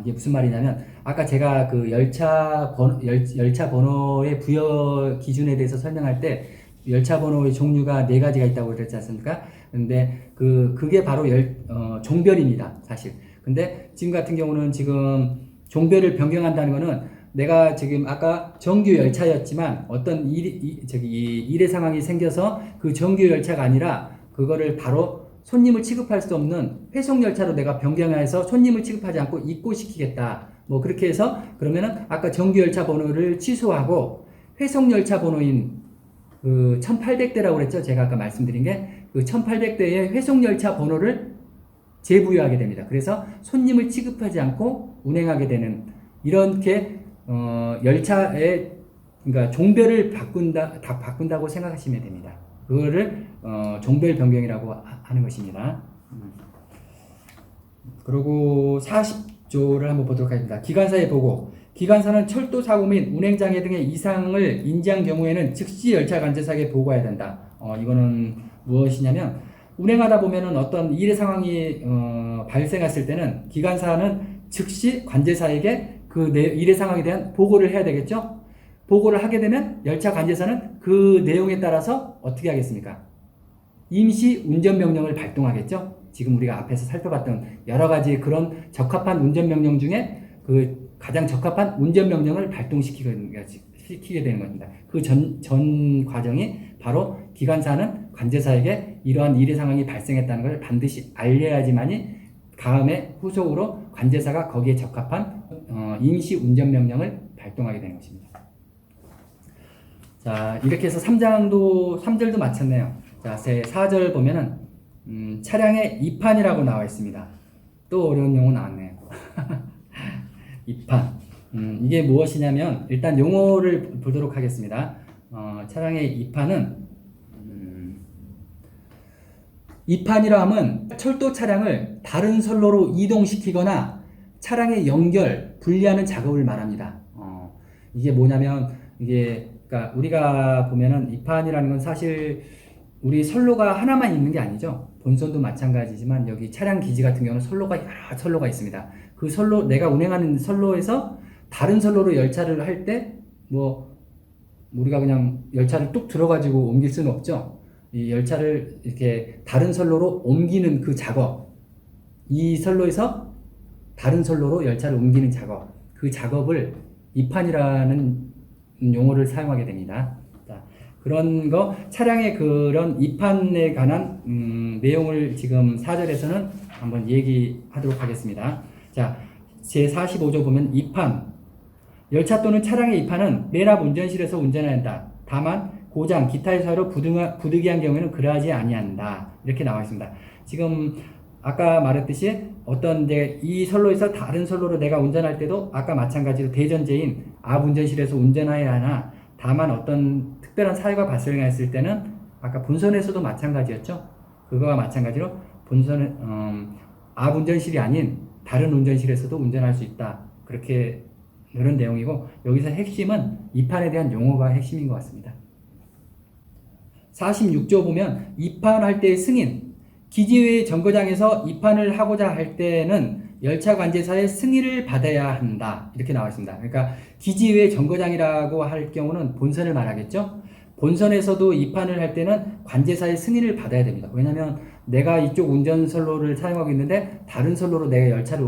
이게 무슨 말이냐면 아까 제가 그 열차 번호의 부여 기준에 대해서 설명할 때 열차 번호의 종류가 4가지가 있다고 그랬지 않습니까? 근데 그게 바로 종별입니다, 사실. 근데 지금 같은 경우는 지금 종별을 변경한다는 거는 내가 지금 아까 정규 열차였지만 어떤 일의 상황이 생겨서 그 정규 열차가 아니라 그거를 바로 손님을 취급할 수 없는 회속 열차로 내가 변경해서 손님을 취급하지 않고 입고시키겠다. 뭐 그렇게 해서 그러면은 아까 정규 열차 번호를 취소하고 회속 열차 번호인 그 1800대라고 그랬죠. 제가 아까 말씀드린 게 그 1800대의 회속 열차 번호를 재부여하게 됩니다. 그래서 손님을 취급하지 않고 운행하게 되는 이렇게 열차의 그러니까 종별을 바꾼다고 생각하시면 됩니다. 그거를 종별 변경이라고 하는 것입니다. 그리고 40조를 한번 보도록 하겠습니다. 기관사의 보고. 기관사는 철도 사고 및 운행 장애 등의 이상을 인지한 경우에는 즉시 열차 관제사에게 보고해야 된다. 이거는 무엇이냐면 운행하다 보면은 어떤 일의 상황이 발생했을 때는 기관사는 즉시 관제사에게 그 일의 상황에 대한 보고를 해야 되겠죠. 보고를 하게 되면 열차 관제사는 그 내용에 따라서 어떻게 하겠습니까? 임시 운전명령을 발동하겠죠. 지금 우리가 앞에서 살펴봤던 여러 가지 그런 적합한 운전명령 중에 그 가장 적합한 운전명령을 발동시키게 되는 겁니다. 그 전 과정이 바로 기관사는 관제사에게 이러한 일의 상황이 발생했다는 것을 반드시 알려야지만이 다음에 후속으로 관제사가 거기에 적합한 임시 운전명령을 발동하게 되는 것입니다. 자, 이렇게 해서 3절도 마쳤네요. 자, 제 4절 보면은 차량의 입판이라고 나와 있습니다. 또 어려운 용어 나왔네요. 입판. 이게 무엇이냐면 일단 용어를 보도록 하겠습니다. 차량의 입판은 입판이라 하면 철도 차량을 다른 선로로 이동시키거나 차량의 연결, 분리하는 작업을 말합니다. 이게 뭐냐면 그러니까 우리가 보면은 입판이라는 건 사실 우리 선로가 하나만 있는 게 아니죠. 본선도 마찬가지지만 여기 차량 기지 같은 경우는 선로가 여러 선로가 있습니다. 그 선로, 내가 운행하는 선로에서 다른 선로로 열차를 할 때 뭐 우리가 그냥 열차를 뚝 들어가지고 옮길 수는 없죠. 이 열차를 이렇게 다른 선로로 옮기는 그 작업, 이 선로에서 다른 선로로 열차를 옮기는 작업, 그 작업을 입판이라는 용어를 사용하게 됩니다. 자, 그런 거 차량의 그런 입판에 관한 내용을 지금 4절에서는 한번 얘기하도록 하겠습니다. 자, 제 45조 보면 입판. 열차 또는 차량의 입판은 매납 운전실에서 운전해야 한다. 다만 고장, 기타의 사유로 부득이한 경우에는 그러하지 아니한다. 이렇게 나와 있습니다. 지금 아까 말했듯이 어떤 이 선로에서 다른 선로로 내가 운전할 때도 아까 마찬가지로 대전제인 앞 운전실에서 운전해야 하나, 다만 어떤 특별한 사유가 발생했을 때는 아까 본선에서도 마찬가지였죠. 그거와 마찬가지로 본선은 앞 운전실이 아닌 다른 운전실에서도 운전할 수 있다. 그렇게 그런 내용이고 여기서 핵심은 입판에 대한 용어가 핵심인 것 같습니다. 46조 보면 입판할 때의 승인, 기지의 정거장에서 입판을 하고자 할 때는 열차 관제사의 승인을 받아야 한다. 이렇게 나와 있습니다. 그러니까 기지의 정거장이라고 할 경우는 본선을 말하겠죠. 본선에서도 입판을 할 때는 관제사의 승인을 받아야 됩니다. 왜냐하면 내가 이쪽 운전 선로를 사용하고 있는데 다른 선로로 내가 열차를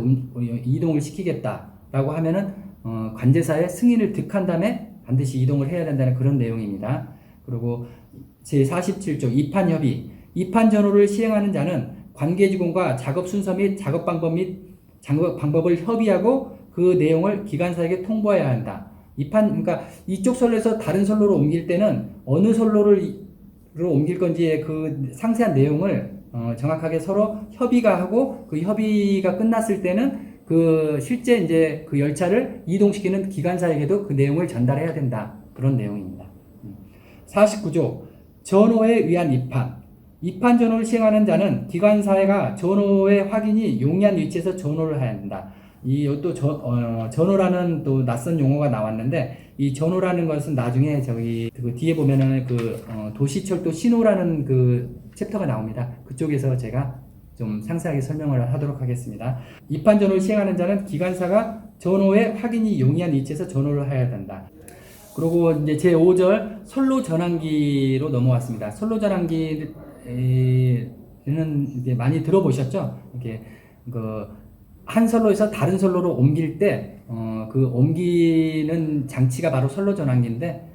이동을 시키겠다라고 하면은 관제사의 승인을 득한 다음에 반드시 이동을 해야 된다는 그런 내용입니다. 그리고 제 47조 입판협의. 입판 전호를 시행하는 자는 관계 직원과 작업 순서 및 작업 방법을 협의하고 그 내용을 기관사에게 통보해야 한다. 그러니까 이쪽 선로에서 다른 선로로 옮길 때는 어느 선로로 옮길 건지의 그 상세한 내용을 정확하게 서로 협의가 하고, 그 협의가 끝났을 때는 그 실제 이제 그 열차를 이동시키는 기관사에게도 그 내용을 전달해야 된다. 그런 내용입니다. 49조 전호에 의한 입판 전호를 시행하는 자는 기관사가 전호의 확인이 용이한 위치에서 전호를 해야 한다. 이또 전호라는 또 낯선 용어가 나왔는데, 이 전호라는 것은 나중에 저기 그 뒤에 보면은 도시철도 신호라는 그 챕터가 나옵니다. 그쪽에서 제가 좀 상세하게 설명을 하도록 하겠습니다. 입판 전호를 시행하는 자는 기관사가 전호의 확인이 용이한 위치에서 전호를 해야 된다. 그리고 이제 제5절 선로 전환기로 넘어왔습니다. 선로 전환기는 이제 많이 들어보셨죠? 이렇게 한 선로에서 다른 선로로 옮길 때 그 옮기는 장치가 바로 선로 전환기인데,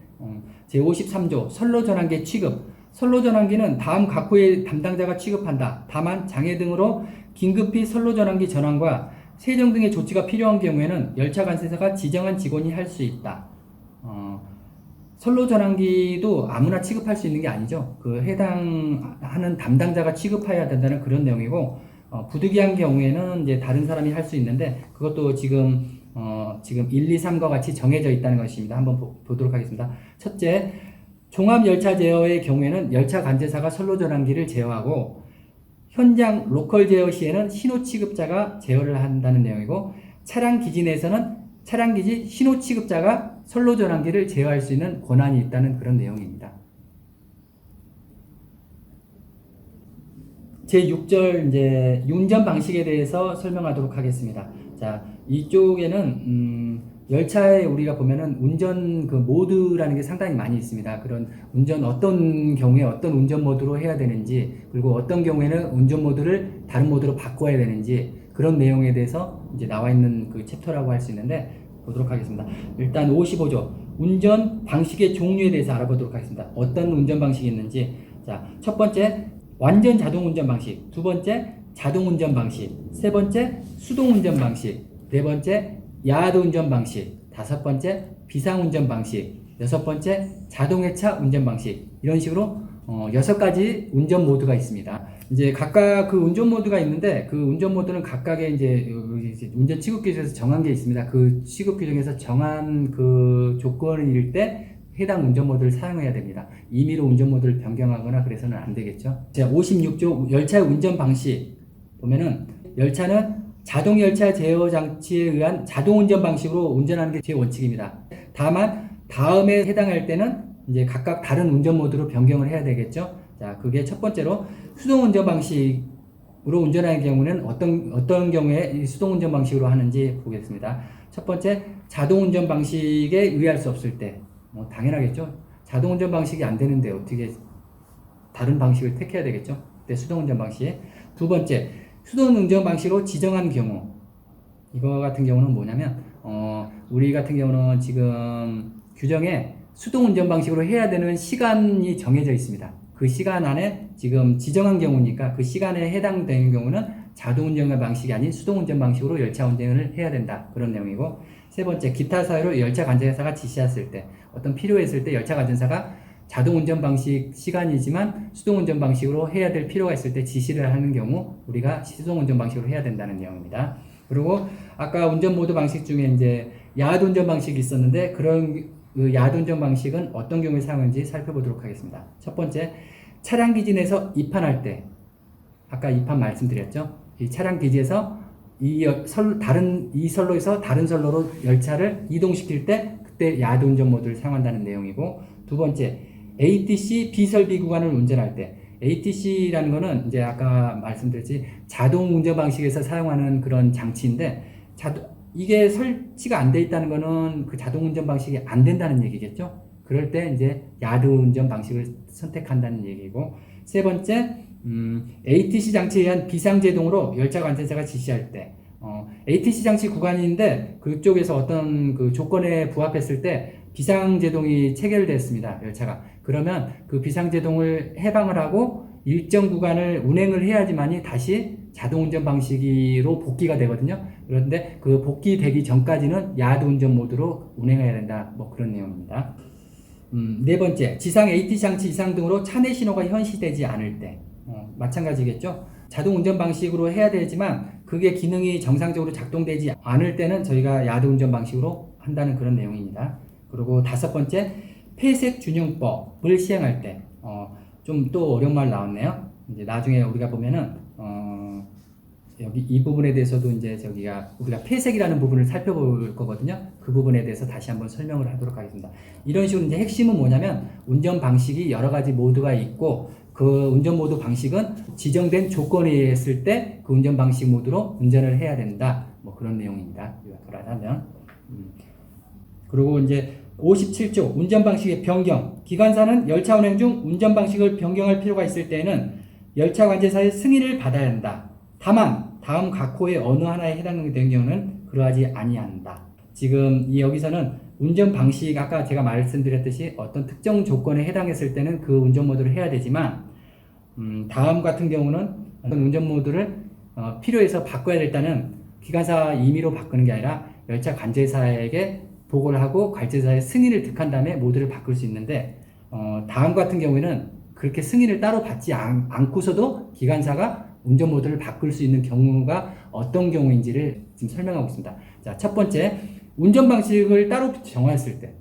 제53조 선로 전환기 취급. 선로 전환기는 다음 각호의 담당자가 취급한다. 다만 장애 등으로 긴급히 선로 전환기 전환과 세정 등의 조치가 필요한 경우에는 열차 관세사가 지정한 직원이 할 수 있다. 선로 전환기도 아무나 취급할 수 있는 게 아니죠. 그 해당하는 담당자가 취급해야 된다는 그런 내용이고, 부득이한 경우에는 이제 다른 사람이 할 수 있는데, 그것도 지금 1, 2, 3과 같이 정해져 있다는 것입니다. 한번 보도록 하겠습니다. 첫째, 종합열차 제어의 경우에는 열차 관제사가 선로 전환기를 제어하고, 현장 로컬 제어 시에는 신호 취급자가 제어를 한다는 내용이고, 차량 기지 내에서는 차량 기지 신호 취급자가 선로 전환기를 제어할 수 있는 권한이 있다는 그런 내용입니다. 제6절 이제 운전 방식에 대해서 설명하도록 하겠습니다. 자, 이쪽에는 열차에 우리가 보면은 운전 그 모드라는 게 상당히 많이 있습니다. 그런 어떤 경우에 어떤 운전 모드로 해야 되는지, 그리고 어떤 경우에는 운전 모드를 다른 모드로 바꿔야 되는지, 그런 내용에 대해서 이제 나와 있는 그 챕터라고 할 수 있는데, 보도록 하겠습니다. 일단 55조 운전 방식의 종류에 대해서 알아보도록 하겠습니다. 어떤 운전 방식이 있는지. 자, 첫 번째 완전 자동 운전 방식, 두 번째 자동 운전 방식, 세 번째 수동 운전 방식, 네 번째 야드 운전 방식, 다섯 번째 비상 운전 방식, 여섯 번째 자동회차 운전 방식. 이런 식으로 6가지 운전 모드가 있습니다. 이제 각각 그 운전 모드가 있는데, 그 운전 모드는 각각의 이제 운전 취급 규정에서 정한 게 있습니다. 그 취급 규정에서 정한 그 조건일 때 해당 운전 모드를 사용해야 됩니다. 임의로 운전 모드를 변경하거나 그래서는 안 되겠죠. 자, 56조 열차의 운전 방식 보면은, 열차는 자동 열차 제어 장치에 의한 자동 운전 방식으로 운전하는 게 제 원칙입니다. 다만 다음에 해당할 때는 이제 각각 다른 운전 모드로 변경을 해야 되겠죠. 자, 그게 첫 번째로 수동 운전 방식으로 운전하는 경우는 어떤 경우에 이 수동 운전 방식으로 하는지 보겠습니다. 첫 번째, 자동 운전 방식에 의할 수 없을 때, 당연하겠죠. 자동 운전 방식이 안 되는데 어떻게 다른 방식을 택해야 되겠죠. 그때 수동 운전 방식. 두 번째, 수동 운전 방식으로 지정한 경우. 이거 같은 경우는 뭐냐면, 우리 같은 경우는 지금 규정에 수동 운전 방식으로 해야 되는 시간이 정해져 있습니다. 그 시간 안에 지금 지정한 경우니까 그 시간에 해당되는 경우는 자동 운전 방식이 아닌 수동 운전 방식으로 열차 운전을 해야 된다. 그런 내용이고, 세 번째, 기타 사유로 열차 관제사가 지시했을 때, 어떤 필요했을 때 열차 관제사가 자동 운전 방식 시간이지만 수동 운전 방식으로 해야 될 필요가 있을 때 지시를 하는 경우 우리가 수동 운전 방식으로 해야 된다는 내용입니다. 그리고 아까 운전 모드 방식 중에 이제 야드 운전 방식이 있었는데, 그런 그 야드 운전 방식은 어떤 경우에 사용하는지 살펴보도록 하겠습니다. 첫 번째, 차량 기지 내에서 입판할 때, 아까 입판 말씀드렸죠. 이 차량 기지에서 이 선로에서 다른 선로로 열차를 이동시킬 때, 그때 야드 운전 모드를 사용한다는 내용이고, 두 번째, ATC 비설비 구간을 운전할 때, ATC라는 거는 이제 아까 말씀드렸지 자동 운전 방식에서 사용하는 그런 장치인데, 이게 설치가 안 돼 있다는 거는 그 자동 운전 방식이 안 된다는 얘기겠죠. 그럴 때 이제 야드 운전 방식을 선택한다는 얘기고, 세 번째, ATC 장치에 의한 비상제동으로 열차 관제사가 지시할 때, ATC 장치 구간인데 그쪽에서 어떤 그 조건에 부합했을 때 비상제동이 체결됐습니다. 열차가. 그러면 그 비상제동을 해방을 하고 일정 구간을 운행을 해야지만이 다시 자동운전 방식으로 복귀가 되거든요. 그런데 그 복귀되기 전까지는 야드운전 모드로 운행해야 된다. 뭐 그런 내용입니다. 네 번째, 지상 AT 장치 이상 등으로 차내 신호가 현시되지 않을 때. 마찬가지겠죠. 자동운전 방식으로 해야 되지만 그게 기능이 정상적으로 작동되지 않을 때는 저희가 야드운전 방식으로 한다는 그런 내용입니다. 그리고 다섯 번째, 폐색균형법을 시행할 때. 좀 또 어려운 말 나왔네요. 이제 나중에 우리가 보면은, 여기 이 부분에 대해서도 이제 우리가 폐색이라는 부분을 살펴볼 거거든요. 그 부분에 대해서 다시 한번 설명을 하도록 하겠습니다. 이런 식으로 이제 핵심은 뭐냐면 운전 방식이 여러 가지 모드가 있고 그 운전 모드 방식은 지정된 조건에 의했을 때 그 운전 방식 모드로 운전을 해야 된다. 뭐 그런 내용입니다. 요약하자면. 그리고 이제 57조 운전 방식의 변경. 기관사는 열차 운행 중 운전 방식을 변경할 필요가 있을 때에는 열차 관제사의 승인을 받아야 한다. 다만 다음 각 호의 어느 하나에 해당되는 경우는 그러하지 아니한다. 지금 여기서는 운전 방식 아까 제가 말씀드렸듯이 어떤 특정 조건에 해당했을 때는 그 운전 모드를 해야 되지만 다음 같은 경우는 어떤 운전 모드를 필요해서 바꿔야 될 때는 기관사 임의로 바꾸는 게 아니라 열차 관제사에게 보고를 하고 관제사의 승인을 득한 다음에 모드를 바꿀 수 있는데 다음 같은 경우에는 그렇게 승인을 따로 받지 않고서도 기관사가 운전 모드를 바꿀 수 있는 경우가 어떤 경우인지를 지금 설명하고 있습니다. 자, 첫 번째, 운전 방식을 따로 정했을 때.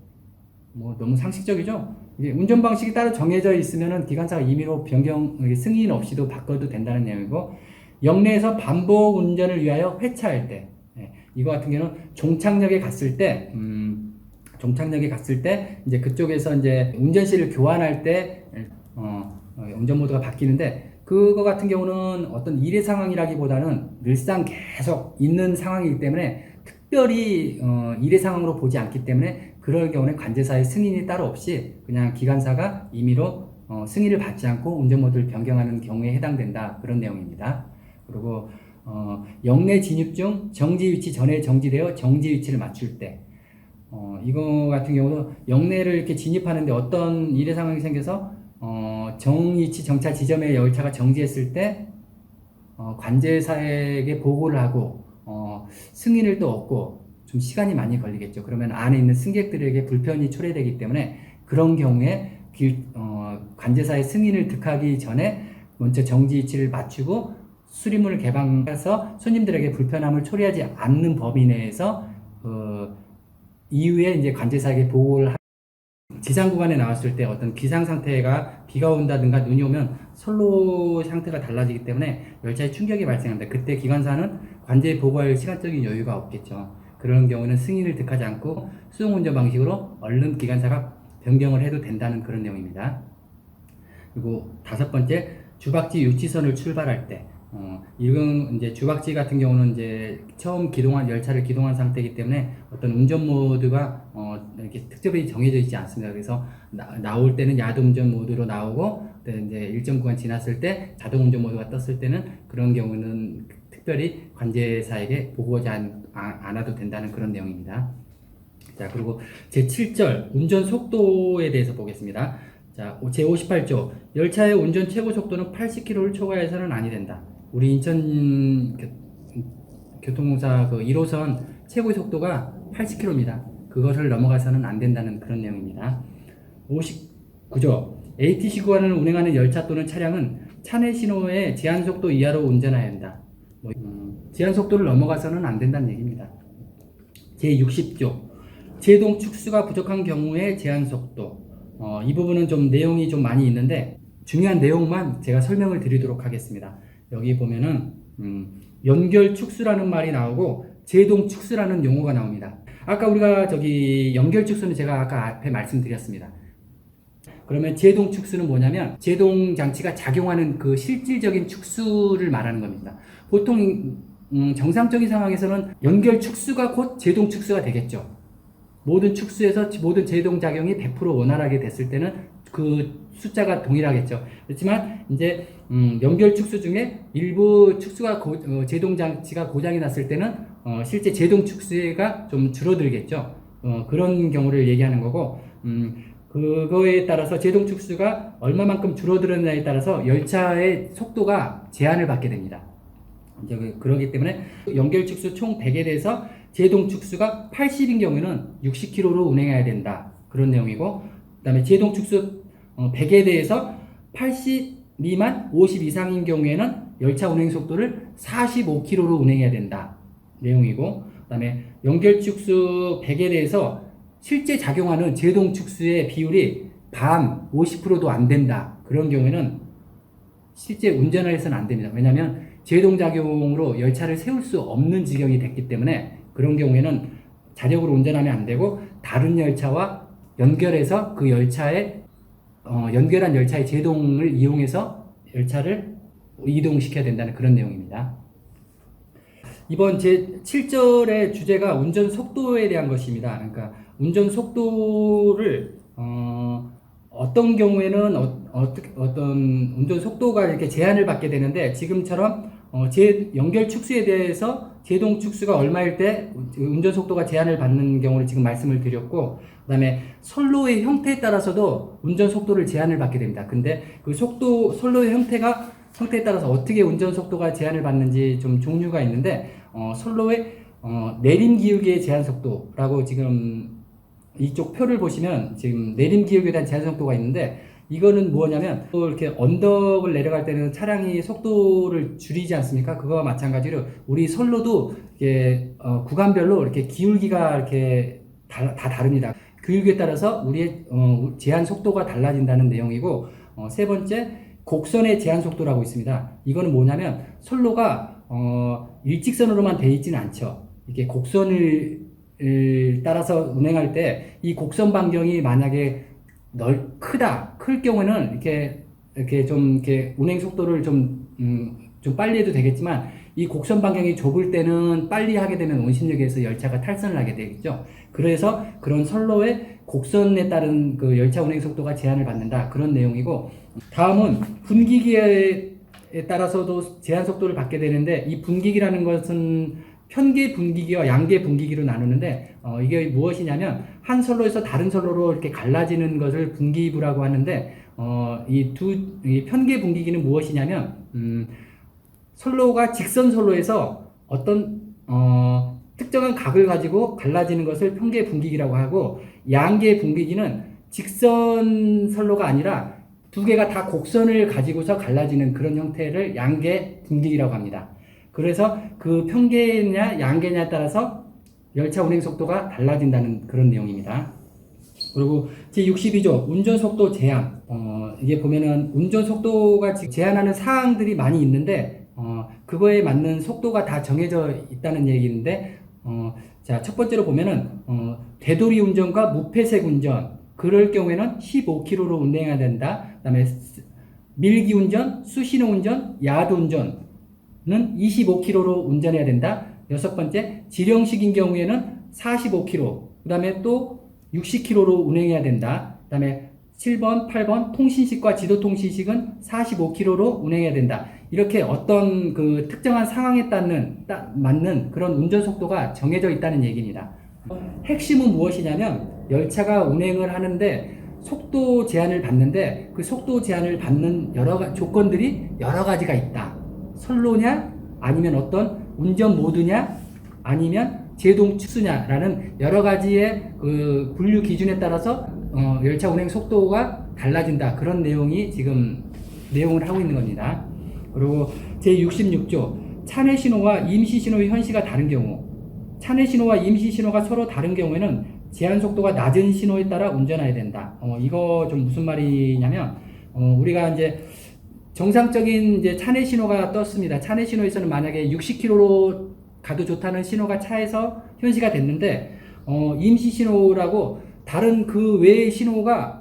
뭐 너무 상식적이죠? 이게 운전 방식이 따로 정해져 있으면은 기관사가 임의로 변경, 승인 없이도 바꿔도 된다는 내용이고, 역내에서 반복 운전을 위하여 회차할 때. 이거 같은 경우는 종착역에 갔을 때, 이제 그쪽에서 이제 운전실을 교환할 때, 운전 모드가 바뀌는데, 그거 같은 경우는 어떤 일의 상황이라기보다는 늘상 계속 있는 상황이기 때문에 특별히 일의 상황으로 보지 않기 때문에 그럴 경우는 관제사의 승인이 따로 없이 그냥 기관사가 임의로 승인을 받지 않고 운전 모드를 변경하는 경우에 해당된다. 그런 내용입니다. 그리고 역내 진입 중 정지 위치 전에 정지되어 정지 위치를 맞출 때 이거 같은 경우도 역내를 이렇게 진입하는데 어떤 일의 상황이 생겨서 정위치 정차 지점에 열차가 정지했을 때 관제사에게 보고를 하고 승인을 또 얻고 좀 시간이 많이 걸리겠죠. 그러면 안에 있는 승객들에게 불편이 초래되기 때문에 그런 경우에 관제사의 승인을 득하기 전에 먼저 정지 위치를 맞추고 수리문을 개방해서 손님들에게 불편함을 초래하지 않는 범위 내에서 이후에 이제 관제사에게 보고를 지상 구간에 나왔을 때 어떤 기상 상태가 비가 온다든가 눈이 오면 선로 상태가 달라지기 때문에 열차에 충격이 발생합니다. 그때 기관사는 관제에 보고할 시간적인 여유가 없겠죠. 그런 경우는 승인을 득하지 않고 수동 운전 방식으로 얼른 기관사가 변경을 해도 된다는 그런 내용입니다. 그리고 다섯 번째, 주박지 유치선을 출발할 때 이건 이제 주박지 같은 경우는 이제 처음 열차를 기동한 상태이기 때문에 어떤 운전 모드가 이렇게 특별히 정해져 있지 않습니다. 그래서 나올 때는 야드 운전 모드로 나오고 이제 일정 구간 지났을 때 자동 운전 모드가 떴을 때는 그런 경우는 특별히 관제사에게 보고하지 않아도 된다는 그런 내용입니다. 자, 그리고 제7절 운전 속도에 대해서 보겠습니다. 자, 제58조 열차의 운전 최고 속도는 80km를 초과해서는 아니 된다. 우리 인천 교통공사 그 1호선 최고 속도가 80km입니다. 그것을 넘어가서는 안 된다는 그런 내용입니다. 59조 ATC 구간을 운행하는 열차 또는 차량은 차내 신호의 제한 속도 이하로 운전해야 한다. 제한 속도를 넘어가서는 안 된다는 얘기입니다. 제60조 제동 축수가 부족한 경우에 제한 속도. 이 부분은 좀 내용이 좀 많이 있는데 중요한 내용만 제가 설명을 드리도록 하겠습니다. 여기 보면은 연결 축수라는 말이 나오고 제동 축수라는 용어가 나옵니다. 아까 우리가 연결 축수는 제가 아까 앞에 말씀드렸습니다. 그러면 제동 축수는 뭐냐면 제동 장치가 작용하는 그 실질적인 축수를 말하는 겁니다. 보통 정상적인 상황에서는 연결 축수가 곧 제동 축수가 되겠죠. 모든 축수에서 모든 제동 작용이 100% 원활하게 됐을 때는 그 숫자가 동일하겠죠. 그렇지만 이제 연결 축수 중에 일부 축수가 제동 장치가 고장이 났을 때는 실제 제동 축수가 좀 줄어들겠죠. 그런 경우를 얘기하는 거고 그거에 따라서 제동 축수가 얼마만큼 줄어들었냐에 따라서 열차의 속도가 제한을 받게 됩니다. 이제 그러기 때문에 연결 축수 총 100에 대해서 제동 축수가 80인 경우에는 60km로 운행해야 된다. 그런 내용이고, 그 다음에 제동 축수 100에 대해서 80 미만 50 이상인 경우에는 열차 운행 속도를 45km로 운행해야 된다. 내용이고, 그 다음에 연결 축수 100에 대해서 실제 작용하는 제동 축수의 비율이 반 50%도 안 된다. 그런 경우에는 실제 운전을 해서는 안 됩니다. 왜냐하면 제동작용으로 열차를 세울 수 없는 지경이 됐기 때문에 그런 경우에는 자력으로 운전하면 안 되고 다른 열차와 연결해서 그 열차에 연결한 열차의 제동을 이용해서 열차를 이동시켜야 된다는 그런 내용입니다. 이번 제7절의 주제가 운전 속도에 대한 것입니다. 그러니까 운전 속도를 어떤 경우에는 어떤 운전 속도가 이렇게 제한을 받게 되는데, 지금처럼 연결 축수에 대해서 제동 축수가 얼마일 때 운전 속도가 제한을 받는 경우를 지금 말씀을 드렸고, 그 다음에 선로의 형태에 따라서도 운전 속도를 제한을 받게 됩니다. 근데 그 선로의 형태에 따라서 어떻게 운전 속도가 제한을 받는지 좀 종류가 있는데, 선로의 내림 기울기의 제한 속도라고 지금 이쪽 표를 보시면 지금 내림 기울기에 대한 제한 속도가 있는데, 이거는 뭐냐면 또 이렇게 언덕을 내려갈 때는 차량이 속도를 줄이지 않습니까? 그거와 마찬가지로 우리 선로도 이렇게 구간별로 이렇게 기울기가 이렇게 다 다릅니다. 기울기에 따라서 우리의 제한 속도가 달라진다는 내용이고, 세 번째 곡선의 제한 속도라고 있습니다. 이거는 뭐냐면 선로가 일직선으로만 되어 있지는 않죠. 이렇게 곡선을 따라서 운행할 때 이 곡선 반경이 만약에 클 경우는 이렇게 좀 이렇게 운행 속도를 좀 빨리 해도 되겠지만, 이 곡선 반경이 좁을 때는 빨리 하게 되면 원심력에서 열차가 탈선을 하게 되겠죠. 그래서 그런 선로의 곡선에 따른 그 열차 운행 속도가 제한을 받는다. 그런 내용이고, 다음은 분기기에 따라서도 제한 속도를 받게 되는데, 이 분기기라는 것은 편계 분기기와 양계 분기기로 나누는데, 이게 무엇이냐면 한 선로에서 다른 선로로 이렇게 갈라지는 것을 분기부라고 하는데, 이 편계 분기기는 무엇이냐면 선로가 직선 선로에서 어떤 특정한 각을 가지고 갈라지는 것을 편계 분기기라고 하고, 양계 분기기는 직선 선로가 아니라 두 개가 다 곡선을 가지고서 갈라지는 그런 형태를 양계 분기기라고 합니다. 그래서 그 편계냐 양계냐에 따라서 열차 운행 속도가 달라진다는 그런 내용입니다. 그리고 제62조 운전속도 제한. 이게 보면은 운전속도가 제한하는 사항들이 많이 있는데, 그거에 맞는 속도가 다 정해져 있다는 얘기인데, 자, 첫 번째로 보면은 되도리 운전과 무폐색 운전, 그럴 경우에는 15km로 운행해야 된다. 그다음에 밀기 운전, 수신호 운전, 야도 운전은 25km로 운전해야 된다. 여섯 번째, 지령식인 경우에는 45km, 그 다음에 또 60km로 운행해야 된다. 그 다음에 7번, 8번 통신식과 지도통신식은 45km로 운행해야 된다. 이렇게 어떤 그 특정한 상황에 맞는 그런 운전속도가 정해져 있다는 얘기입니다. 핵심은 무엇이냐면, 열차가 운행을 하는데 속도 제한을 받는데, 그 속도 제한을 받는 조건들이 여러 가지가 있다. 선로냐, 아니면 어떤 운전 모드냐, 아니면 제동 축수냐라는 여러 가지의 그 분류 기준에 따라서 열차 운행 속도가 달라진다. 그런 내용이 지금 내용을 하고 있는 겁니다. 그리고 제66조 차내 신호와 임시 신호의 현시가 다른 경우, 차내 신호와 임시 신호가 서로 다른 경우에는 제한 속도가 낮은 신호에 따라 운전해야 된다. 이거 좀 무슨 말이냐면, 우리가 이제 정상적인 이제 차내 신호가 떴습니다. 차내 신호에서는 만약에 60km로 가도 좋다는 신호가 차에서 현시가 됐는데, 임시 신호라고 다른 그 외의 신호가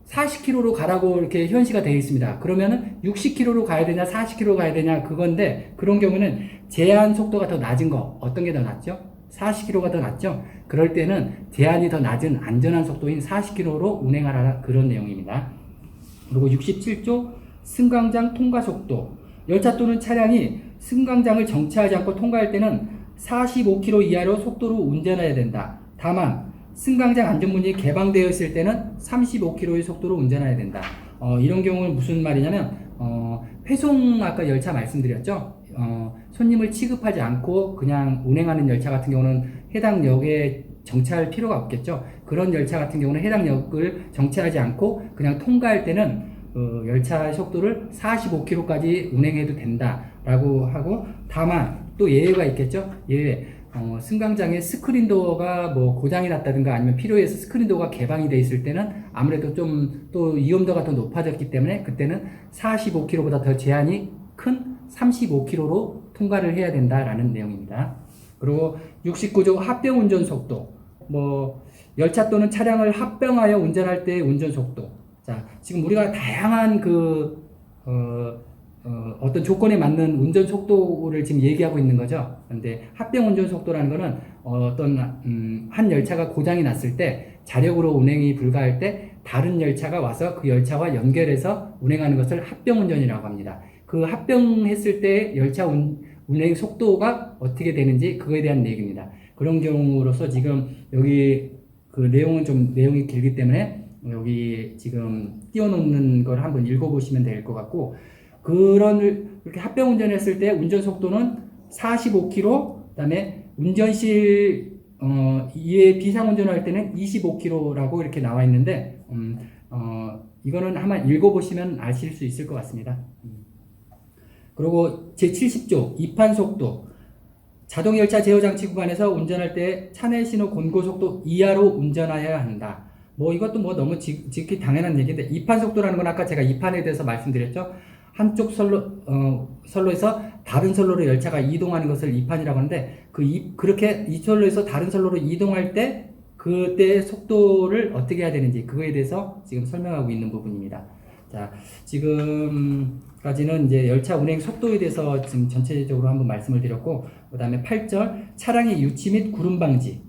40km로 가라고 이렇게 현시가 되어 있습니다. 그러면은 60km로 가야 되냐 40km로 가야 되냐 그건데, 그런 경우는 제한 속도가 더 낮은 거, 어떤 게 더 낫죠? 40km가 더 낫죠? 그럴 때는 제한이 더 낮은 안전한 속도인 40km로 운행하라, 그런 내용입니다. 그리고 67조 승강장 통과 속도. 열차 또는 차량이 승강장을 정차하지 않고 통과할 때는 45km 이하로 속도로 운전해야 된다. 다만 승강장 안전문이 개방되어 있을 때는 35km의 속도로 운전해야 된다. 이런 경우는 무슨 말이냐면 회송 아까 열차 말씀드렸죠. 손님을 취급하지 않고 그냥 운행하는 열차 같은 경우는 해당 역에 정차할 필요가 없겠죠. 그런 열차 같은 경우는 해당 역을 정차하지 않고 그냥 통과할 때는 열차의 속도를 45km까지 운행해도 된다라고 하고, 다만 또 예외가 있겠죠. 예외. 승강장에 스크린도어가 뭐 고장이 났다든가 아니면 필요해서 스크린도어가 개방이 돼 있을 때는 아무래도 좀 또 위험도가 더 높아졌기 때문에 그때는 45km보다 더 제한이 큰 35km로 통과를 해야 된다라는 내용입니다. 그리고 69조 합병 운전 속도. 열차 또는 차량을 합병하여 운전할 때의 운전 속도. 자, 지금 우리가 다양한 어떤 조건에 맞는 운전 속도를 지금 얘기하고 있는 거죠. 근데 합병 운전 속도라는 거는 어떤 한 열차가 고장이 났을 때 자력으로 운행이 불가할 때 다른 열차가 와서 그 열차와 연결해서 운행하는 것을 합병 운전이라고 합니다. 그 합병했을 때 열차 운행 속도가 어떻게 되는지 그거에 대한 얘기입니다. 그런 경우로서 지금 여기 그 내용은 좀 내용이 길기 때문에 여기 지금 띄워놓는 걸 한번 읽어보시면 될 것 같고, 이렇게 합병 운전했을 때 운전 속도는 45km, 그다음에 운전실 이외에 비상 운전할 때는 25km라고 이렇게 나와 있는데, 이거는 한번 읽어보시면 아실 수 있을 것 같습니다. 그리고 제70조 입판 속도. 자동열차 제어장치 구간에서 운전할 때 차내 신호 권고속도 이하로 운전하여야 한다. 이것도 너무 지극히 당연한 얘기인데, 입판 속도라는 건 아까 제가 입판에 대해서 말씀드렸죠. 한쪽 선로에서 다른 선로로 열차가 이동하는 것을 입판이라고 하는데, 그렇게 이 선로에서 다른 선로로 이동할 때 그때의 속도를 어떻게 해야 되는지 그거에 대해서 지금 설명하고 있는 부분입니다. 자, 지금까지는 이제 열차 운행 속도에 대해서 지금 전체적으로 한번 말씀을 드렸고, 그 다음에 8절 차량의 유치 및 구름 방지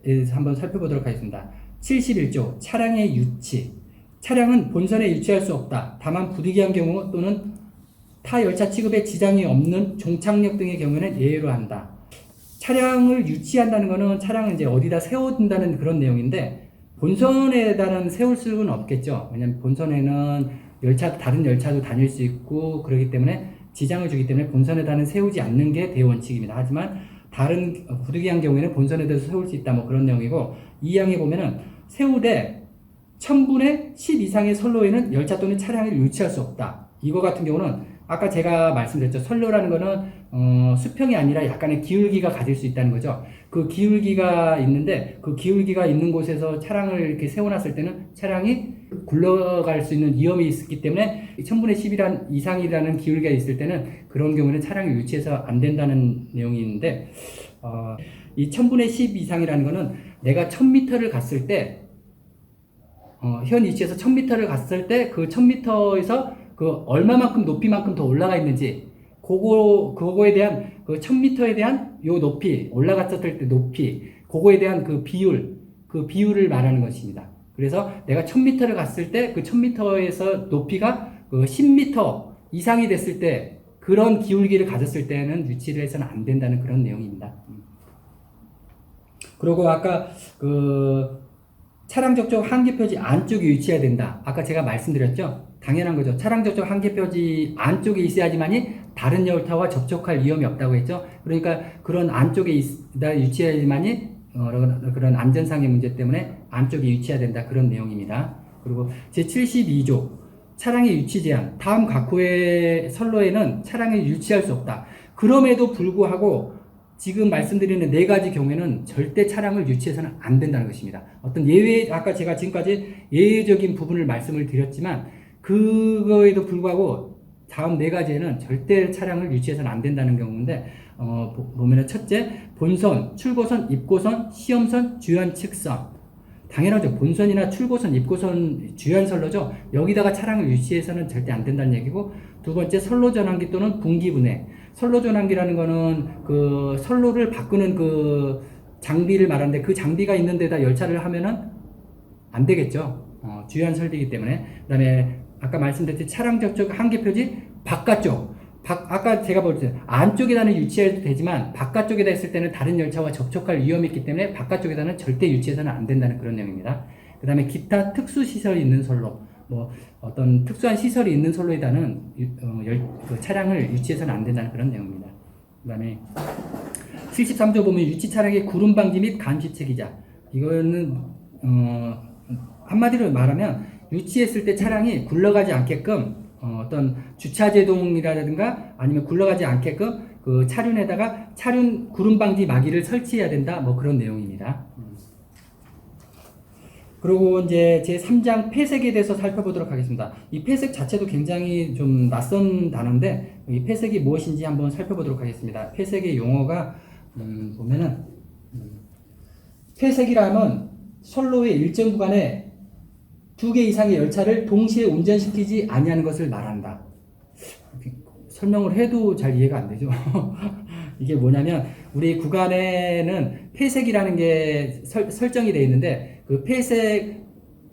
대해서 한번 살펴보도록 하겠습니다. 71조 차량의 유치. 차량은 본선에 유치할 수 없다. 다만 부득이한 경우 또는 타 열차 취급에 지장이 없는 종착역 등의 경우에는 예외로 한다. 차량을 유치한다는 것은 차량을 이제 어디다 세워둔다는 그런 내용인데, 본선에다는 세울 수는 없겠죠. 왜냐면 본선에는 다른 열차도 다닐 수 있고 그렇기 때문에 지장을 주기 때문에 본선에다는 세우지 않는 게 대원칙입니다. 하지만 다른 부득이한 경우에는 본선에다 세울 수 있다, 그런 내용이고, 이 항에 보면은 세우되 1000분의 10 이상의 선로에는 열차 또는 차량을 유치할 수 없다. 이거 같은 경우는 아까 제가 말씀드렸죠. 선로라는 거는 수평이 아니라 약간의 기울기가 가질 수 있다는 거죠. 그 기울기가 있는데 그 기울기가 있는 곳에서 차량을 이렇게 세워놨을 때는 차량이 굴러갈 수 있는 위험이 있기 때문에 1000분의 10 이상이라는 기울기가 있을 때는 그런 경우는 차량을 유치해서 안 된다는 내용이 있는데, 이 1000분의 10 이상이라는 거는 내가 1000m를 갔을 때 현 위치에서 1000m를 갔을 때 그 1000m에서 그 얼마만큼 높이만큼 더 올라가 있는지 그거에 대한 그 1000m에 대한 요 높이, 올라갔었을 때 높이, 그거에 대한 그 비율을 말하는 것입니다. 그래서 내가 1000m를 갔을 때 그 1000m에서 높이가 그 10m 이상이 됐을 때 그런 기울기를 가졌을 때는 유치를 해서는 안 된다는 그런 내용입니다. 그리고 아까 차량 적적 한계표지 안쪽에 위치해야 된다. 아까 제가 말씀드렸죠? 당연한 거죠. 차량 적적 한계표지 안쪽에 있어야지만이 다른 열차와 접촉할 위험이 없다고 했죠? 그러니까 그런 안쪽에 위치해야지만이 그런 안전상의 문제 때문에 안쪽에 위치해야 된다. 그런 내용입니다. 그리고 제72조 차량의 유치 제한. 다음 각 호의 선로에는 차량을 유치할 수 없다. 그럼에도 불구하고 지금 말씀드리는 4가지 경우에는 절대 차량을 유치해서는 안 된다는 것입니다. 어떤 아까 제가 지금까지 예외적인 부분을 말씀을 드렸지만 그거에도 불구하고 다음 4가지에는 절대 차량을 유치해서는 안 된다는 경우인데, 보면은 첫째, 본선, 출고선, 입고선, 시험선, 주연 측선. 당연하죠. 본선이나 출고선, 입고선, 주연 선로죠. 여기다가 차량을 유치해서는 절대 안 된다는 얘기고, 두 번째, 선로 전환기 또는 분기분해. 선로 전환기라는 거는 그 선로를 바꾸는 그 장비를 말하는데, 그 장비가 있는 데다 열차를 하면은 안 되겠죠. 주요한 설비이기 때문에. 그 다음에 아까 말씀드렸듯이 차량 적적 한계표지 바깥쪽 아까 제가 볼 때 안쪽에다는 유치해도 되지만 바깥쪽에다 했을 때는 다른 열차와 접촉할 위험이 있기 때문에 바깥쪽에다는 절대 유치해서는 안 된다는 그런 내용입니다. 그 다음에 기타 특수 시설이 있는 선로, 뭐 어떤 특수한 시설이 있는 선로에다는 그 차량을 유치해서는 안 된다는 그런 내용입니다. 그 다음에 73조 보면 유치 차량의 구름 방지 및 감시 체계자. 이거는 한마디로 말하면 유치했을 때 차량이 굴러가지 않게끔 어떤 주차 제동이라든가 아니면 굴러가지 않게끔 그 차륜에다가 차륜 구름 방지 막이를 설치해야 된다. 뭐 그런 내용입니다. 그리고 이제 제 3장 폐색에 대해서 살펴보도록 하겠습니다. 이 폐색 자체도 굉장히 좀 낯선 단어인데 이 폐색이 무엇인지 한번 살펴보도록 하겠습니다. 폐색의 용어가 보면은 폐색이라면 선로의 일정 구간에 2개 이상의 열차를 동시에 운전시키지 아니하는 것을 말한다. 설명을 해도 잘 이해가 안 되죠. 이게 뭐냐면 우리 구간에는 폐색이라는 게 설정이 되어 있는데 그 폐색을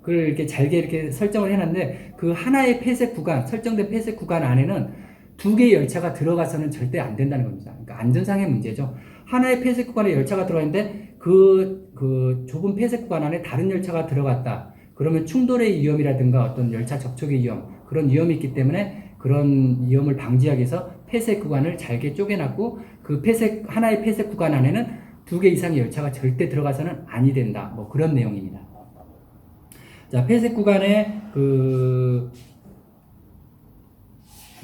이렇게 잘게 이렇게 설정을 해놨는데 그 하나의 폐색 구간, 설정된 폐색 구간 안에는 2개의 열차가 들어가서는 절대 안 된다는 겁니다. 그러니까 안전상의 문제죠. 하나의 폐색 구간에 열차가 들어가는데 그 좁은 폐색 구간 안에 다른 열차가 들어갔다. 그러면 충돌의 위험이라든가 어떤 열차 접촉의 위험, 그런 위험이 있기 때문에 그런 위험을 방지하기 위해서 폐색 구간을 잘게 쪼개놨고 그 하나의 폐색 구간 안에는 2개 이상의 열차가 절대 들어가서는 아니 된다. 뭐 그런 내용입니다. 자, 폐색 구간의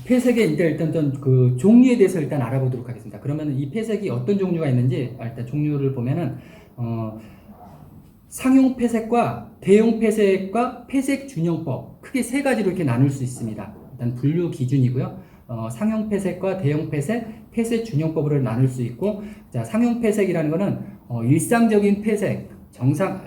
폐색의 이제 일단 그 종류에 대해서 일단 알아보도록 하겠습니다. 그러면 이 폐색이 어떤 종류가 있는지 일단 종류를 보면은 상용 폐색과 대용 폐색과 폐색 준용법 크게 세 가지로 이렇게 나눌 수 있습니다. 일단 분류 기준이고요. 상용 폐색과 대용 폐색, 폐색 준용법으로 나눌 수 있고, 자, 상용 폐색이라는 거는 일상적인 폐색,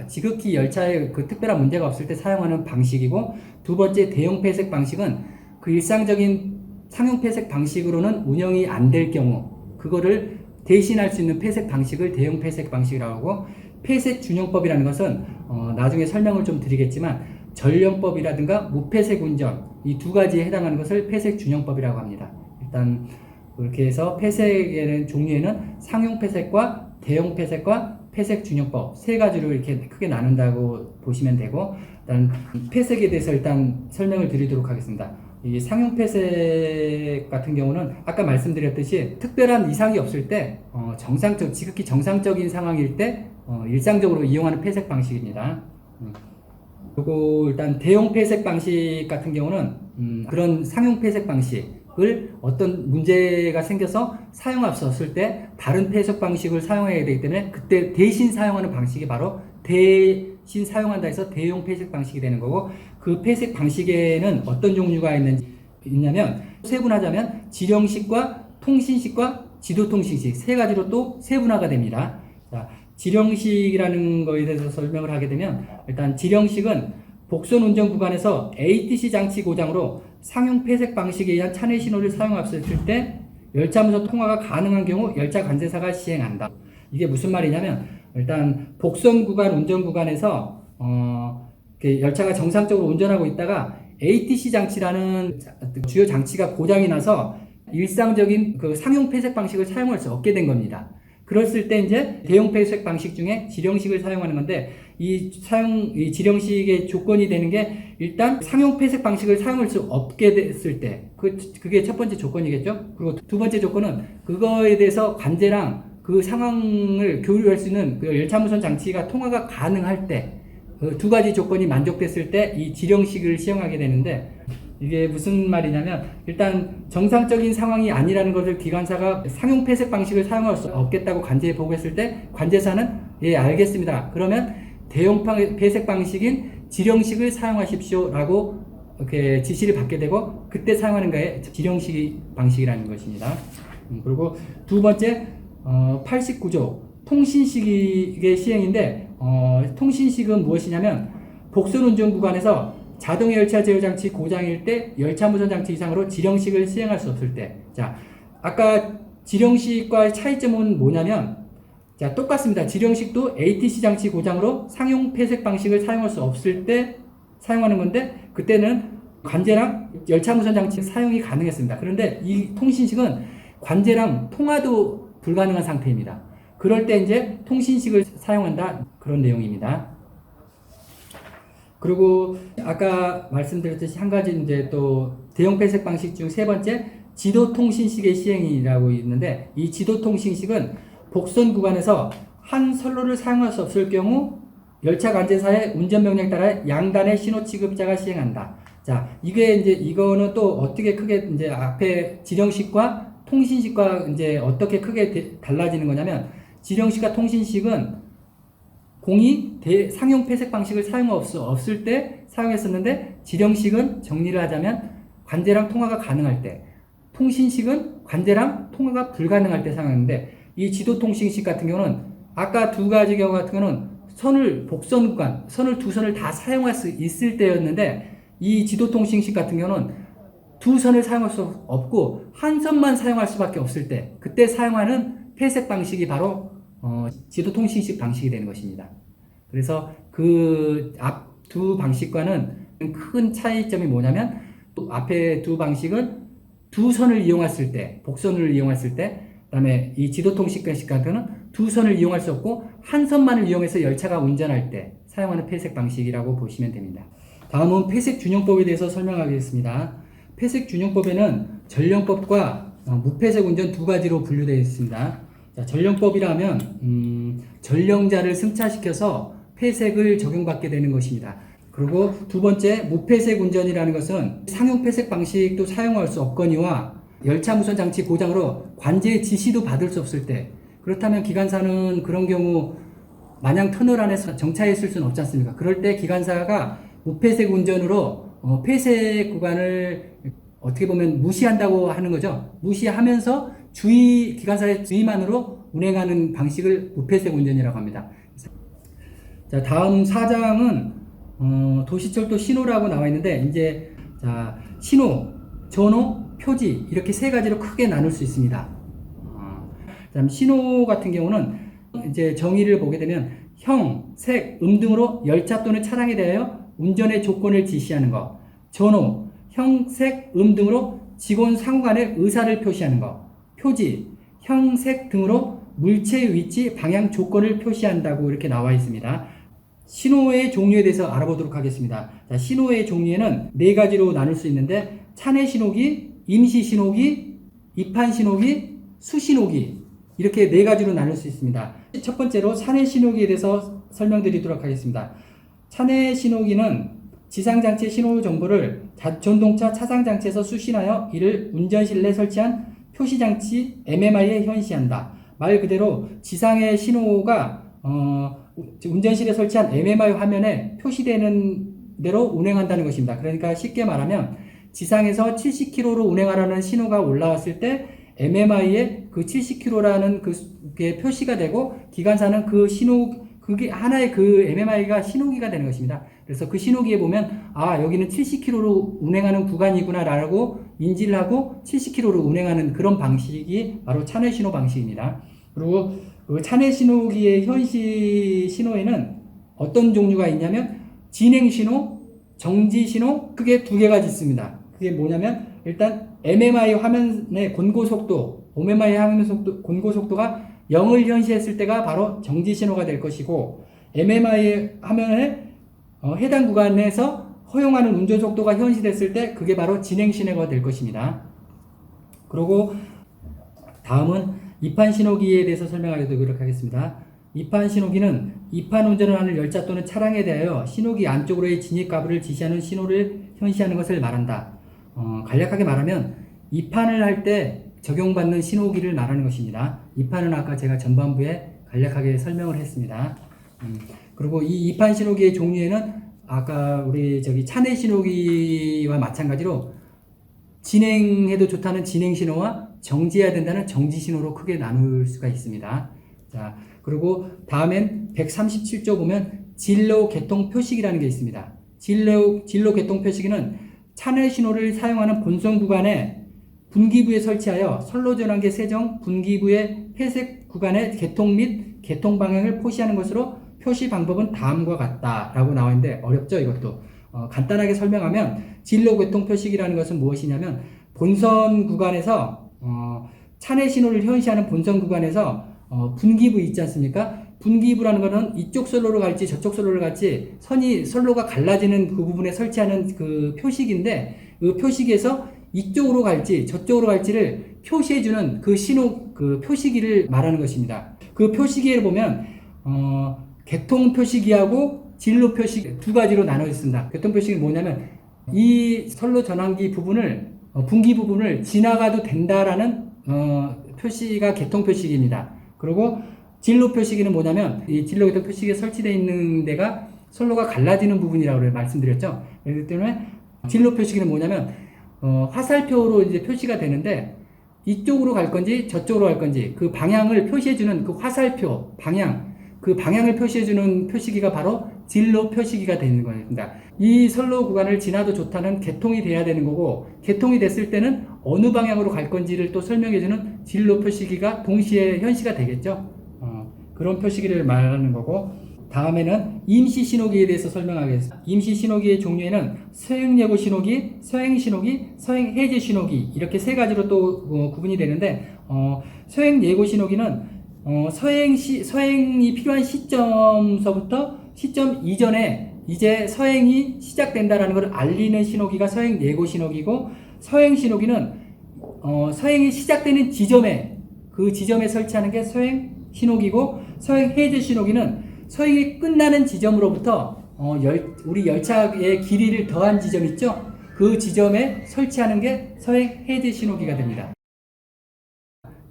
지극히 열차에 그 특별한 문제가 없을 때 사용하는 방식이고, 두 번째 대용 폐색 방식은 그 일상적인 상용 폐색 방식으로는 운영이 안 될 경우 그거를 대신할 수 있는 폐색 방식을 대용 폐색 방식이라고 하고, 폐색 준용법이라는 것은 나중에 설명을 좀 드리겠지만 전령법이라든가 무폐색 운전 이 두 가지에 해당하는 것을 폐색 준용법이라고 합니다. 일단 그렇게 해서 폐색에는 종류에는 상용 폐색과 대용 폐색과 폐색 준용법 세 가지로 이렇게 크게 나눈다고 보시면 되고, 일단 폐색에 대해서 일단 설명을 드리도록 하겠습니다. 이 상용 폐색 같은 경우는 아까 말씀드렸듯이 특별한 이상이 없을 때 지극히 정상적인 상황일 때 일상적으로 이용하는 폐색 방식입니다. 그리고 일단 대용 폐색 방식 같은 경우는 그런 상용 폐색 방식을 어떤 문제가 생겨서 사용할 수 없을 때 다른 폐색 방식을 사용해야 되기 때문에 그때 대신 사용하는 방식이 바로 대신 사용한다 해서 대용 폐색 방식이 되는 거고, 그 폐색 방식에는 어떤 종류가 있냐면 세분하자면 지령식과 통신식과 지도통신식 세 가지로 또 세분화가 됩니다. 자, 지령식이라는 거에 대해서 설명을 하게 되면 일단 지령식은 복선 운전 구간에서 ATC 장치 고장으로 상용 폐색 방식에 의한 차내 신호를 사용했을 때 열차무선 통화가 가능한 경우 열차 관제사가 시행한다. 이게 무슨 말이냐면 일단 복선 구간 운전 구간에서 열차가 정상적으로 운전하고 있다가 ATC 장치라는 주요 장치가 고장이 나서 일상적인 그 상용 폐색 방식을 사용할 수 없게 된 겁니다. 그랬을 때 이제 대용 폐색 방식 중에 지령식을 사용하는 건데 이 지령식의 조건이 되는 게 일단 상용 폐색 방식을 사용할 수 없게 됐을 때 그게 첫 번째 조건이겠죠. 그리고 두 번째 조건은 그거에 대해서 관제랑 그 상황을 교류할 수 있는 그 열차무선 장치가 통화가 가능할 때 그 두 가지 조건이 만족됐을 때 이 지령식을 시행하게 되는데, 이게 무슨 말이냐면 일단 정상적인 상황이 아니라는 것을 기관사가 상용 폐색 방식을 사용할 수 없겠다고 관제에 보고했을 때 관제사는 예 알겠습니다. 그러면 대용 폐색 방식인 지령식을 사용하십시오 라고 이렇게 지시를 받게 되고 그때 사용하는 거에 지령식 방식이라는 것입니다. 그리고 두 번째 89조 통신식의 시행인데 통신식은 무엇이냐면 복선 운전 구간에서 자동 열차 제어 장치 고장일 때 열차무선 장치 이상으로 지령식을 시행할 수 없을 때, 자 아까 지령식과의 차이점은 뭐냐면 자 똑같습니다. 지령식도 ATC 장치 고장으로 상용 폐색 방식을 사용할 수 없을 때 사용하는 건데 그때는 관제랑 열차 무선 장치 사용이 가능했습니다. 그런데 이 통신식은 관제랑 통화도 불가능한 상태입니다. 그럴 때 이제 통신식을 사용한다, 그런 내용입니다. 그리고 아까 말씀드렸듯이 한 가지 이제 또 대형 폐쇄 방식 중 세 번째, 지도통신식의 시행이라고 있는데, 이 지도통신식은 복선 구간에서 한 선로를 사용할 수 없을 경우 열차 관제사의 운전명령에 따라 양단의 신호 취급자가 시행한다. 자, 이거는 또 어떻게 크게 이제 앞에 지령식과 통신식과 이제 어떻게 크게 달라지는 거냐면, 지령식과 통신식은 공이 상용 폐쇄 방식을 사용 없을 때 사용했었는데, 지령식은 정리를 하자면 관제랑 통화가 가능할 때, 통신식은 관제랑 통화가 불가능할 때 사용하는데, 이 지도통신식 같은 경우는 아까 두 가지 경우 같은 경우는 복선 구간, 선을 두 선을 다 사용할 수 있을 때였는데, 이 지도통신식 같은 경우는 두 선을 사용할 수 없고 한 선만 사용할 수밖에 없을 때, 그때 사용하는 폐쇄 방식이 바로 지도통신식 방식이 되는 것입니다. 그래서 그 앞 두 방식과는 큰 차이점이 뭐냐면, 앞에 두 방식은 두 선을 이용했을 때, 복선을 이용했을 때, 그다음에 이 지도통신식 같은 경우는 두 선을 이용할 수 없고 한 선만을 이용해서 열차가 운전할 때 사용하는 폐쇄 방식이라고 보시면 됩니다. 다음은 폐쇄균형법에 대해서 설명하겠습니다. 폐쇄균형법에는 전령법과 무폐쇄 운전 두 가지로 분류되어 있습니다. 자, 전령법이라면 전령자를 승차시켜서 폐쇄를 적용받게 되는 것입니다. 그리고 두 번째, 무폐쇄 운전이라는 것은 상용 폐쇄 방식도 사용할 수 없거니와 열차 무선 장치 고장으로 관제 지시도 받을 수 없을 때, 그렇다면 기관사는 그런 경우 마냥 터널 안에서 정차해 있을 수는 없지 않습니까? 그럴 때 기관사가 무폐쇄 운전으로 폐쇄 구간을 어떻게 보면 무시한다고 하는 거죠. 무시하면서 기관사의 주의만으로 운행하는 방식을 무폐쇄 운전이라고 합니다. 자, 다음 4장은 도시철도 신호라고 나와 있는데, 이제 자, 신호, 전호, 표지 이렇게 세 가지로 크게 나눌 수 있습니다. 그다음 신호 같은 경우는 이제 정의를 보게 되면 형, 색, 등으로 열차 또는 차량에 대하여 운전의 조건을 지시하는 것. 전호, 형, 색, 등으로 직원 상호 간의 의사를 표시하는 것. 표지, 형, 색 등으로 물체의 위치, 방향 조건을 표시한다고 이렇게 나와 있습니다. 신호의 종류에 대해서 알아보도록 하겠습니다. 자, 신호의 종류에는 네 가지로 나눌 수 있는데, 차내 신호기, 임시 신호기, 입판 신호기, 수신호기, 이렇게 네 가지로 나눌 수 있습니다. 첫 번째로 차내 신호기에 대해서 설명드리도록 하겠습니다. 차내 신호기는 지상장치 신호 정보를 전동차 차상장치에서 수신하여 이를 운전실 내 설치한 표시장치 MMI에 현시한다. 말 그대로 지상의 신호가 운전실에 설치한 MMI 화면에 표시되는 대로 운행한다는 것입니다. 그러니까 쉽게 말하면 지상에서 70km로 운행하라는 신호가 올라왔을 때 MMI에 그 70km라는 그게 표시가 되고, 기관사는 그 그게 하나의 그 MMI가 신호기가 되는 것입니다. 그래서 그 신호기에 보면 여기는 70km로 운행하는 구간이구나 라고 인지를 하고 70km로 운행하는 그런 방식이 바로 차내 신호 방식입니다. 그리고 그 차내 신호기의 현시 신호에는 어떤 종류가 있냐면 진행 신호, 정지 신호, 크게 두 개가 있습니다. 그게 뭐냐면, 일단 MMI 화면의 권고속도, MMI 화면 속도, 권고속도가 0을 현시했을 때가 바로 정지 신호가 될 것이고, MMI 화면에 해당 구간에서 허용하는 운전 속도가 현시됐을 때 그게 바로 진행 신호가 될 것입니다. 그리고 다음은 입판 신호기에 대해서 설명하도록 하겠습니다. 입판 신호기는 입판 운전을 하는 열차 또는 차량에 대하여 신호기 안쪽으로의 진입 가부를 지시하는 신호를 현시하는 것을 말한다. 간략하게 말하면 입판을 할 때 적용받는 신호기를 말하는 것입니다. 입판은 아까 제가 전반부에 간략하게 설명을 했습니다. 그리고 이 입판 신호기의 종류에는 아까 우리 차내 신호기와 마찬가지로 진행해도 좋다는 진행 신호와 정지해야 된다는 정지 신호로 크게 나눌 수가 있습니다. 자, 그리고 다음엔 137조 보면 진로 개통 표식이라는 게 있습니다. 진로 개통 표식은 차내 신호를 사용하는 본선 구간에 분기부에 설치하여 선로 전환기 세정 분기부의 폐쇄 구간의 개통 및 개통 방향을 표시하는 것으로, 표시 방법은 다음과 같다라고 나와 있는데 어렵죠, 이것도. 간단하게 설명하면 진로교통 표식이라는 것은 무엇이냐면 본선 구간에서 차내 신호를 현시하는 본선 구간에서 분기부 있지 않습니까? 분기부라는 것은 이쪽 선로로 갈지 저쪽 선로로 갈지 선로가 갈라지는 그 부분에 설치하는 그 표식인데, 그 표식에서 이쪽으로 갈지 저쪽으로 갈지를 표시해주는 그 그 표시기를 말하는 것입니다. 그 표시기를 보면 개통 표시기하고 진로 표시기 두 가지로 나눠 있습니다. 개통 표시기는 뭐냐면 이 선로 전환기 부분을 분기 부분을 지나가도 된다라는 표시가 개통 표시기입니다. 그리고 진로 표시기는 뭐냐면 이 진로 개통 표시기에 설치되어 있는 데가 선로가 갈라지는 부분이라고 말씀드렸죠. 그렇기 때문에 진로 표시기는 뭐냐면 화살표로 이제 표시가 되는데 이쪽으로 갈 건지 저쪽으로 갈 건지 그 방향을 표시해주는 그 화살표 방향, 그 방향을 표시해주는 표시기가 바로 진로 표시기가 되는 겁니다. 이 선로 구간을 지나도 좋다는 개통이 돼야 되는 거고, 개통이 됐을 때는 어느 방향으로 갈 건지를 또 설명해주는 진로 표시기가 동시에 현시가 되겠죠. 그런 표시기를 말하는 거고, 다음에는 임시 신호기에 대해서 설명하겠습니다. 임시 신호기의 종류에는 서행예고 신호기, 서행신호기, 서행해제 신호기 이렇게 세 가지로 또 구분이 되는데, 서행예고 신호기는 서행이 필요한 시점서부터 시점 이전에 이제 서행이 시작된다라는 것을 알리는 신호기가 서행예고 신호기고, 서행신호기는 서행이 시작되는 지점에 그 지점에 설치하는 게 서행신호기고, 서행해제 신호기는 서행이 끝나는 지점으로부터 우리 열차의 길이를 더한 지점 있죠? 그 지점에 설치하는 게 서행해제 신호기가 됩니다.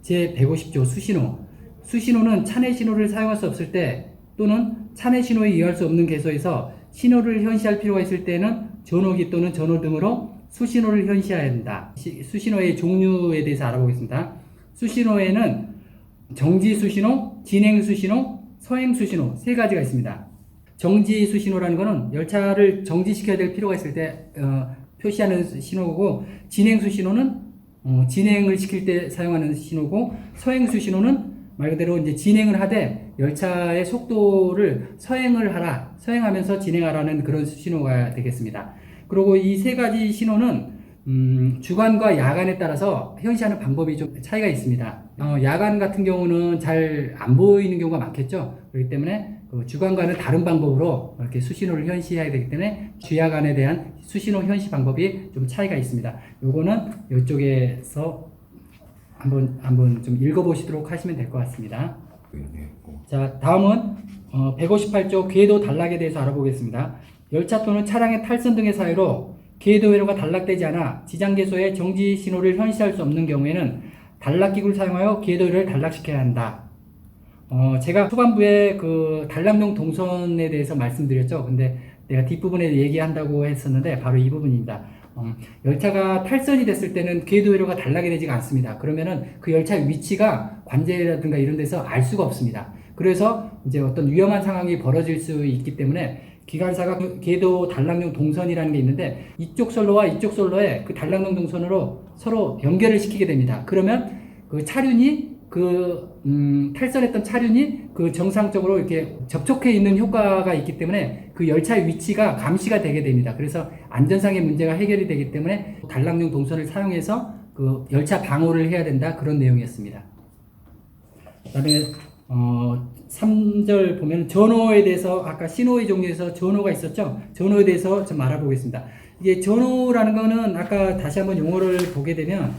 제150조 수신호. 수신호는 차내 신호를 사용할 수 없을 때 또는 차내 신호에 이용할 수 없는 개소에서 신호를 현시할 필요가 있을 때는 전호기 또는 전호 등으로 수신호를 현시해야 한다. 수신호의 종류에 대해서 알아보겠습니다. 수신호에는 정지 수신호, 진행 수신호, 서행 수신호 세 가지가 있습니다. 정지 수신호라는 것은 열차를 정지시켜야 될 필요가 있을 때 표시하는 신호고, 진행 수신호는 진행을 시킬 때 사용하는 신호고, 서행 수신호는 말 그대로 이제 진행을 하되 열차의 속도를 서행하면서 진행하라는 그런 신호가 되겠습니다. 그리고 이 세 가지 신호는 주간과 야간에 따라서 현시하는 방법이 좀 차이가 있습니다. 야간 같은 경우는 잘 안 보이는 경우가 많겠죠. 그렇기 때문에 주간과는 다른 방법으로 이렇게 수신호를 현시해야 되기 때문에 주야간에 대한 수신호 현시 방법이 좀 차이가 있습니다. 요거는 이쪽에서 한번 좀 읽어보시도록 하시면 될 것 같습니다. 자, 다음은 158조 궤도 단락에 대해서 알아보겠습니다. 열차 또는 차량의 탈선 등의 사유로 궤도 회로가 단락되지 않아 지장계소에 정지 신호를 현시할 수 없는 경우에는 단락기구를 사용하여 궤도 회로를 단락시켜야 한다. 제가 후반부에 그 단락용 동선에 대해서 말씀드렸죠. 근데 내가 뒷부분에 얘기한다고 했었는데 바로 이 부분입니다. 열차가 탈선이 됐을 때는 궤도 회로가 단락이 되지가 않습니다. 그러면은 그 열차의 위치가 관제라든가 이런 데서 알 수가 없습니다. 그래서 이제 어떤 위험한 상황이 벌어질 수 있기 때문에 기관사가 궤도 단락용 동선이라는 게 있는데, 이쪽 선로와 이쪽 선로에 그 단락용 동선으로 서로 연결을 시키게 됩니다. 그러면 그 차륜이 탈선했던 차륜이 그 정상적으로 이렇게 접촉해 있는 효과가 있기 때문에 그 열차의 위치가 감시가 되게 됩니다. 그래서 안전상의 문제가 해결이 되기 때문에 단락용 동선을 사용해서 그 열차 방호를 해야 된다, 그런 내용이었습니다. 그다음에 3절 보면 전호에 대해서, 아까 신호의 종류에서 전호가 있었죠. 전호에 대해서 좀 알아보겠습니다. 이게 전호라는 거는 아까 다시 한번 용어를 보게 되면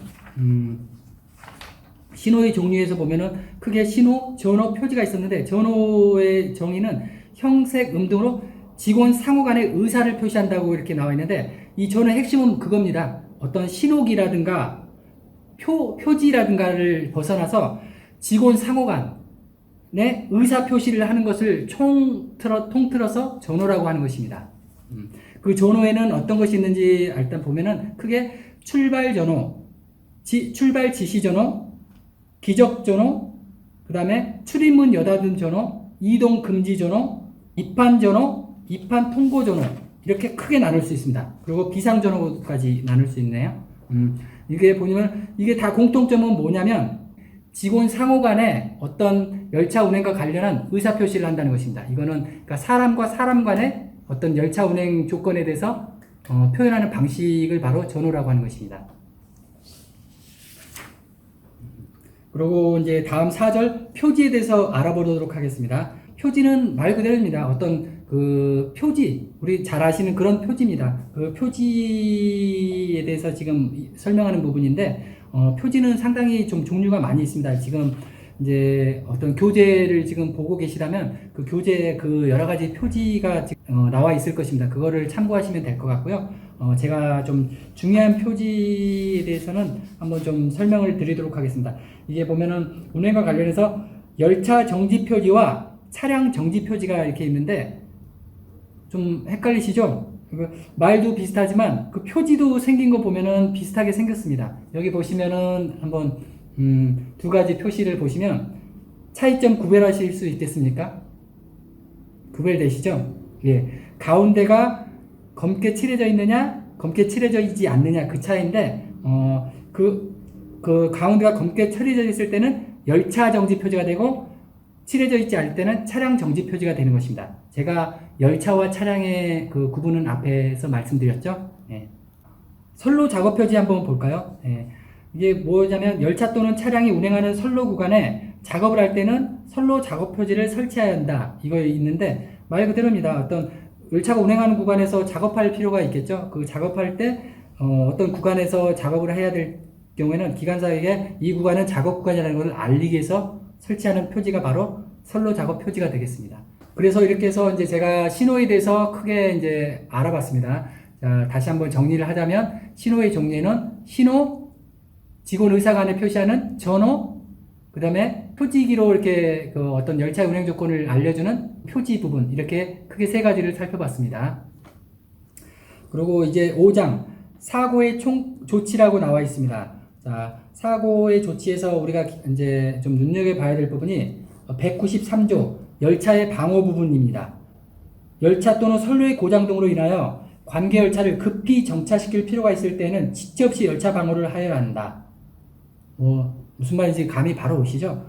신호의 종류에서 보면은 크게 신호, 전호, 표지가 있었는데, 전호의 정의는 형색, 등으로 직원 상호 간의 의사를 표시한다고 이렇게 나와 있는데, 이 전호의 핵심은 그겁니다. 어떤 신호기라든가 표지라든가를 벗어나서 직원 상호 간의 의사 표시를 하는 것을 통틀어서 전호라고 하는 것입니다. 그 전호에는 어떤 것이 있는지 일단 보면은 크게 출발 전호, 출발 지시 전호, 기적 전호, 그 다음에 출입문 여닫은 전호, 이동 금지 전호, 입판 전호, 입판 통고 전호, 이렇게 크게 나눌 수 있습니다. 그리고 비상 전호까지 나눌 수 있네요. 이게 보면 이게 다 공통점은 뭐냐면 직원 상호 간에 어떤 열차 운행과 관련한 의사 표시를 한다는 것입니다. 이거는 그러니까 사람과 사람 간의 어떤 열차 운행 조건에 대해서 표현하는 방식을 바로 전호라고 하는 것입니다. 그리고 이제 다음 4절 표지에 대해서 알아보도록 하겠습니다. 표지는 말 그대로입니다. 어떤 그 표지, 우리 잘 아시는 그런 표지입니다. 그 표지에 대해서 지금 설명하는 부분인데, 표지는 상당히 좀 종류가 많이 있습니다. 지금 이제 어떤 교재를 지금 보고 계시다면 그 교재에 그 여러 가지 표지가 나와 있을 것입니다. 그거를 참고하시면 될 것 같고요. 제가 좀 중요한 표지에 대해서는 한번 좀 설명을 드리도록 하겠습니다. 이게 보면은 운행과 관련해서 열차 정지 표지와 차량 정지 표지가 이렇게 있는데 좀 헷갈리시죠? 말도 비슷하지만 그 표지도 생긴 거 보면은 비슷하게 생겼습니다. 여기 보시면은 한번 두 가지 표시를 보시면 차이점 구별하실 수 있겠습니까? 구별되시죠? 예. 가운데가 검게 칠해져 있느냐, 검게 칠해져 있지 않느냐 그 차이인데, 그 가운데가 검게 칠해져 있을 때는 열차 정지 표지가 되고, 칠해져 있지 않을 때는 차량 정지 표지가 되는 것입니다. 제가 열차와 차량의 그 구분은 앞에서 말씀드렸죠? 예. 선로 작업 표지 한번 볼까요? 예. 이게 뭐냐면 열차 또는 차량이 운행하는 선로 구간에 작업을 할 때는 선로 작업 표지를 설치해야 한다. 이거 있는데 말 그대로입니다. 어떤 열차가 운행하는 구간에서 작업할 필요가 있겠죠. 그 작업할 때 어떤 구간에서 작업을 해야 될 경우에는 기관사에게 이 구간은 작업 구간이라는 것을 알리기 위해서 설치하는 표지가 바로 선로 작업 표지가 되겠습니다. 그래서 이렇게 해서 이제 제가 신호에 대해서 크게 이제 알아봤습니다. 자, 다시 한번 정리를 하자면 신호의 종류는 신호, 직원 의사간에 표시하는 전호, 그 다음에 표지기로 이렇게 그 어떤 열차 운행 조건을 알려주는 표지 부분, 이렇게 크게 세 가지를 살펴봤습니다. 그리고 이제 5장 사고의 조치라고 나와 있습니다. 자, 사고의 조치에서 우리가 이제 좀 눈여겨봐야 될 부분이 193조 열차의 방호 부분입니다. 열차 또는 선로의 고장 등으로 인하여 관계 열차를 급히 정차시킬 필요가 있을 때는 지체 없이 열차 방호를 하여야 한다. 무슨 말인지 감이 바로 오시죠?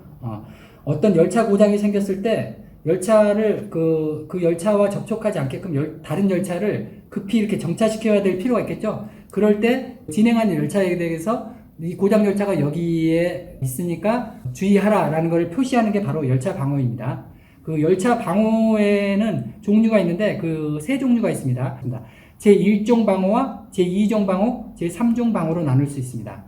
어떤 열차 고장이 생겼을 때 열차를 그 열차와 접촉하지 않게끔 다른 열차를 급히 이렇게 정차시켜야 될 필요가 있겠죠? 그럴 때 진행하는 열차에 대해서 이 고장 열차가 여기에 있으니까 주의하라라는 것을 표시하는 게 바로 열차 방호입니다. 그 열차 방호에는 종류가 있는데 그 세 종류가 있습니다. 제1종 방호와 제2종 방호, 제3종 방호로 나눌 수 있습니다.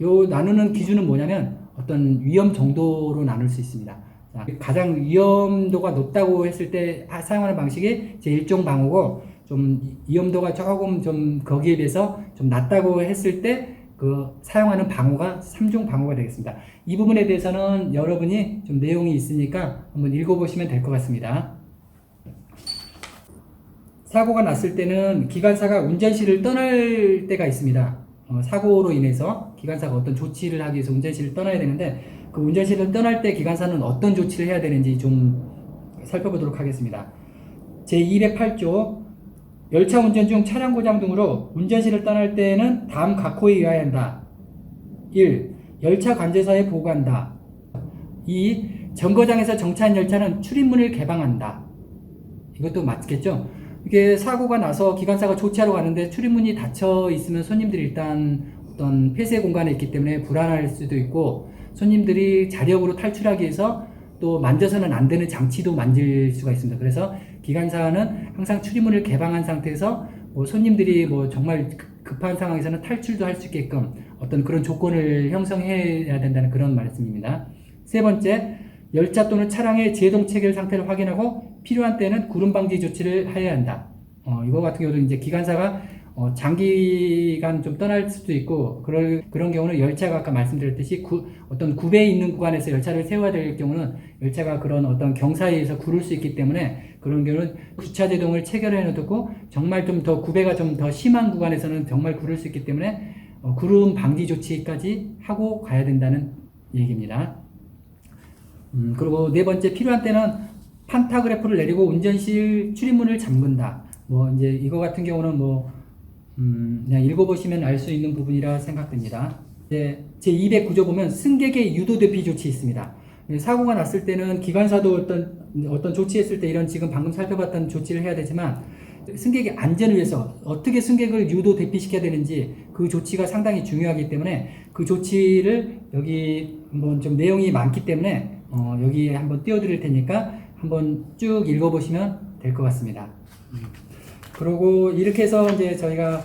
요 나누는 기준은 뭐냐면 어떤 위험 정도로 나눌 수 있습니다. 자, 가장 위험도가 높다고 했을 때 사용하는 방식이 제1종 방호고, 좀 위험도가 조금 좀 거기에 비해서 좀 낮다고 했을 때 그 사용하는 방호가 3종 방호가 되겠습니다. 이 부분에 대해서는 여러분이 좀 내용이 있으니까 한번 읽어보시면 될 것 같습니다. 사고가 났을 때는 기관사가 운전실을 떠날 때가 있습니다. 사고로 인해서 기관사가 어떤 조치를 하기 위해서 운전실을 떠나야 되는데, 그 운전실을 떠날 때 기관사는 어떤 조치를 해야 되는지 좀 살펴보도록 하겠습니다. 제208조 열차 운전 중 차량 고장 등으로 운전실을 떠날 때에는 다음 각호에 의해야 한다. 1. 열차 관제사에 보고한다. 2. 정거장에서 정차한 열차는 출입문을 개방한다. 이것도 맞겠죠? 이게 사고가 나서 기관사가 조치하러 가는데 출입문이 닫혀 있으면 손님들이 일단 어떤 폐쇄 공간에 있기 때문에 불안할 수도 있고, 손님들이 자력으로 탈출하기 위해서 또 만져서는 안 되는 장치도 만질 수가 있습니다. 그래서 기관사는 항상 출입문을 개방한 상태에서 손님들이 정말 급한 상황에서는 탈출도 할 수 있게끔 어떤 그런 조건을 형성해야 된다는 그런 말씀입니다. 세 번째, 열차 또는 차량의 제동 체결 상태를 확인하고 필요한 때는 구름 방지 조치를 해야 한다. 이거 같은 경우도 이제 기관사가 장기간 좀 떠날 수도 있고, 그런 경우는 열차가 아까 말씀드렸듯이 어떤 굽에 있는 구간에서 열차를 세워야 될 경우는 열차가 그런 어떤 경사에 의해서 구를 수 있기 때문에, 그런 경우는 주차 제동을 체결해 놓고 정말 좀 더 구배가 좀 더 심한 구간에서는 정말 구를 수 있기 때문에 구름 방지 조치까지 하고 가야 된다는 얘기입니다. 그리고 네 번째, 필요한 때는 판타그래프를 내리고 운전실 출입문을 잠근다. 이제 이거 같은 경우는 그냥 읽어보시면 알 수 있는 부분이라 생각됩니다. 제 209조 보면 승객의 유도 대피 조치 있습니다. 사고가 났을 때는 기관사도 어떤 어떤 조치했을 때 이런 지금 방금 살펴봤던 조치를 해야 되지만 승객의 안전을 위해서 어떻게 승객을 유도 대피시켜야 되는지 그 조치가 상당히 중요하기 때문에 그 조치를 여기 한번 좀 내용이 많기 때문에 여기에 한번 띄워드릴 테니까 한번 쭉 읽어보시면 될 것 같습니다. 그리고 이렇게 해서 이제 저희가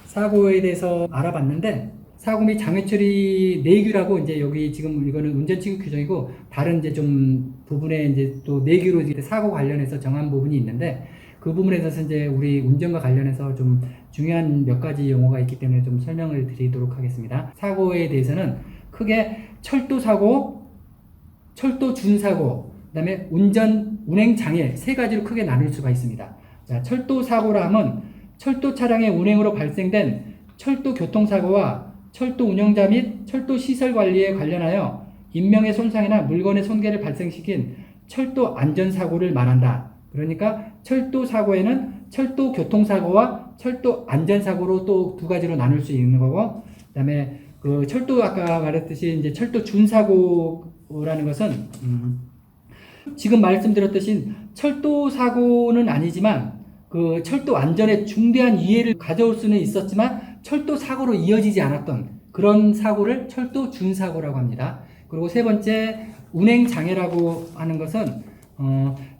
사고에 대해서 알아봤는데 사고 및 장애 처리 내규라고 이제 여기 지금 이거는 운전 취급 규정이고 다른 이제 좀 부분에 이제 또 내규로 이제 사고 관련해서 정한 부분이 있는데 그 부분에 대해서 이제 우리 운전과 관련해서 좀 중요한 몇 가지 용어가 있기 때문에 좀 설명을 드리도록 하겠습니다. 사고에 대해서는 크게 철도 사고, 철도 준사고, 그다음에 운행 장애 세 가지로 크게 나눌 수가 있습니다. 자, 철도 사고라 하면 철도 차량의 운행으로 발생된 철도 교통사고와 철도 운영자 및 철도 시설 관리에 관련하여 인명의 손상이나 물건의 손괴를 발생시킨 철도 안전사고를 말한다. 그러니까 철도 사고에는 철도 교통사고와 철도 안전사고로 또 두 가지로 나눌 수 있는 거고, 그다음에 그 철도 아까 말했듯이 이제 철도 준사고라는 것은 지금 말씀드렸듯이 철도 사고는 아니지만 그 철도 안전에 중대한 위해를 가져올 수는 있었지만 철도 사고로 이어지지 않았던 그런 사고를 철도 준사고라고 합니다. 그리고 세 번째 운행 장애라고 하는 것은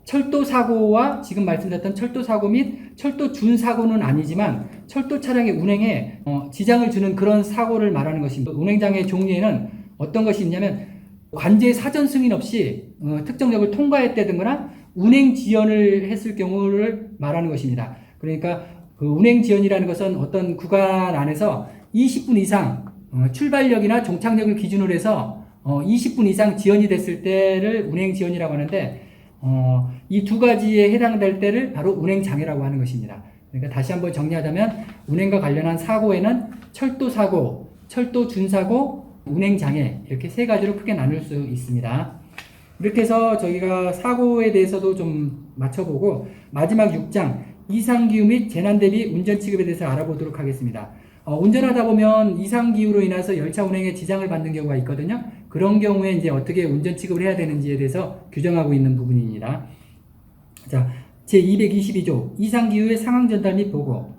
철도 사고와 지금 말씀드렸던 철도 사고 및 철도 준사고는 아니지만 철도 차량의 운행에 지장을 주는 그런 사고를 말하는 것입니다. 운행 장애 종류에는 어떤 것이 있냐면 관제 사전 승인 없이 특정역을 통과했다든가 운행 지연을 했을 경우를 말하는 것입니다. 그러니까 그 운행 지연이라는 것은 어떤 구간 안에서 20분 이상 출발역이나 종착역을 기준으로 해서 20분 이상 지연이 됐을 때를 운행 지연이라고 하는데 이 두 가지에 해당될 때를 바로 운행 장애라고 하는 것입니다. 그러니까 다시 한번 정리하자면 운행과 관련한 사고에는 철도 사고, 철도 준사고, 운행 장애 이렇게 세 가지로 크게 나눌 수 있습니다. 이렇게 해서 저희가 사고에 대해서도 좀 맞춰보고 마지막 6장 이상기후 및 재난 대비 운전 취급에 대해서 알아보도록 하겠습니다. 운전하다 보면 이상기후로 인해서 열차 운행에 지장을 받는 경우가 있거든요. 그런 경우에 이제 어떻게 운전 취급을 해야 되는지에 대해서 규정하고 있는 부분입니다. 자, 제222조 이상기후의 상황 전달 및 보고.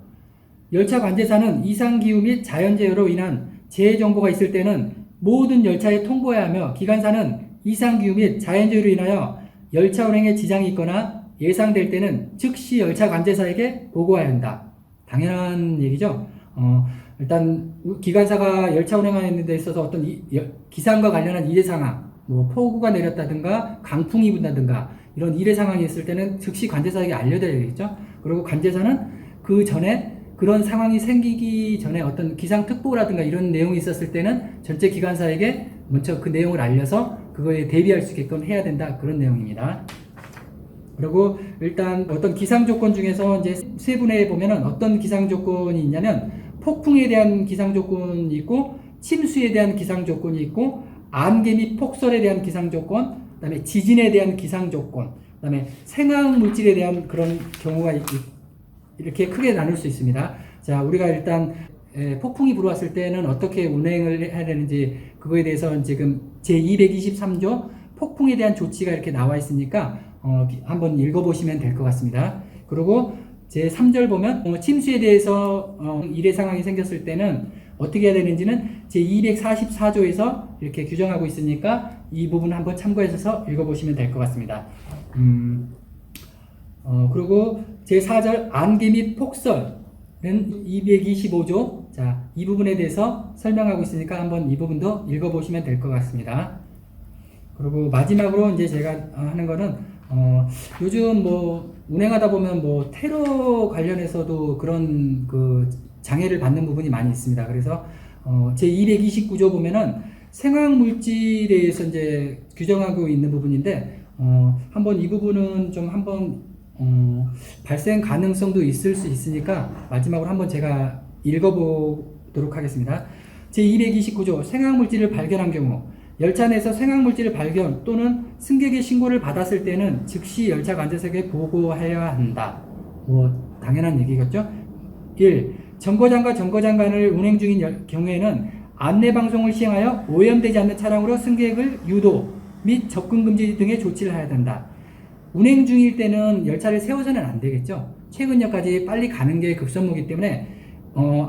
열차 관제사는 이상기후 및 자연재해로 인한 재해 정보가 있을 때는 모든 열차에 통보해야 하며 기관사는 이상기후 및 자연재해로 인하여 열차 운행에 지장이 있거나 예상될 때는 즉시 열차 관제사에게 보고해야 한다. 당연한 얘기죠. 일단 기관사가 열차 운행하는 데 있어서 어떤 기상과 관련한 일의 상황, 뭐 폭우가 내렸다든가 강풍이 분다든가 이런 일의 상황이 있을 때는 즉시 관제사에게 알려드려야겠죠. 그리고 관제사는 그 전에 그런 상황이 생기기 전에 어떤 기상특보라든가 이런 내용이 있었을 때는 전체 기관사에게 먼저 그 내용을 알려서 그거에 대비할 수 있게끔 해야 된다. 그런 내용입니다. 그리고 일단 어떤 기상조건 중에서 이제 세분화해 보면은 어떤 기상조건이 있냐면 폭풍에 대한 기상조건이 있고 침수에 대한 기상조건이 있고 안개 및 폭설에 대한 기상조건, 그 다음에 지진에 대한 기상조건, 그 다음에 생화학물질에 대한 그런 경우가 이렇게 크게 나눌 수 있습니다. 자, 우리가 일단 폭풍이 불어왔을 때는 어떻게 운행을 해야 되는지 그거에 대해서 지금 제223조 폭풍에 대한 조치가 이렇게 나와 있으니까 한번 읽어보시면 될 것 같습니다. 그리고 제3절 보면 침수에 대해서 일의 상황이 생겼을 때는 어떻게 해야 되는지는 제244조에서 이렇게 규정하고 있으니까 이 부분 한번 참고해서 읽어보시면 될 것 같습니다. 그리고 제4절 안개 및 폭설은 225조. 자, 이 부분에 대해서 설명하고 있으니까 한번 이 부분도 읽어보시면 될 것 같습니다. 그리고 마지막으로 이제 제가 하는 거는 요즘 뭐 운행하다 보면 뭐 테러 관련해서도 그런 그 장애를 받는 부분이 많이 있습니다. 그래서 제229조 보면은 생화학물질에 의해서 이제 규정하고 있는 부분인데 한번 이 부분은 좀 한번 발생 가능성도 있을 수 있으니까 마지막으로 한번 제가 읽어보도록 하겠습니다. 제229조 생화학물질을 발견한 경우 열차 내에서 생화학물질을 발견 또는 승객의 신고를 받았을 때는 즉시 열차 관제사에게 보고해야 한다. 뭐 당연한 얘기겠죠. 1. 정거장과 정거장 간을 운행 중인 경우에는 안내방송을 시행하여 오염되지 않는 차량으로 승객을 유도 및 접근 금지 등의 조치를 해야 된다. 운행 중일 때는 열차를 세워서는 안 되겠죠. 최근역까지 빨리 가는 게 급선무이기 때문에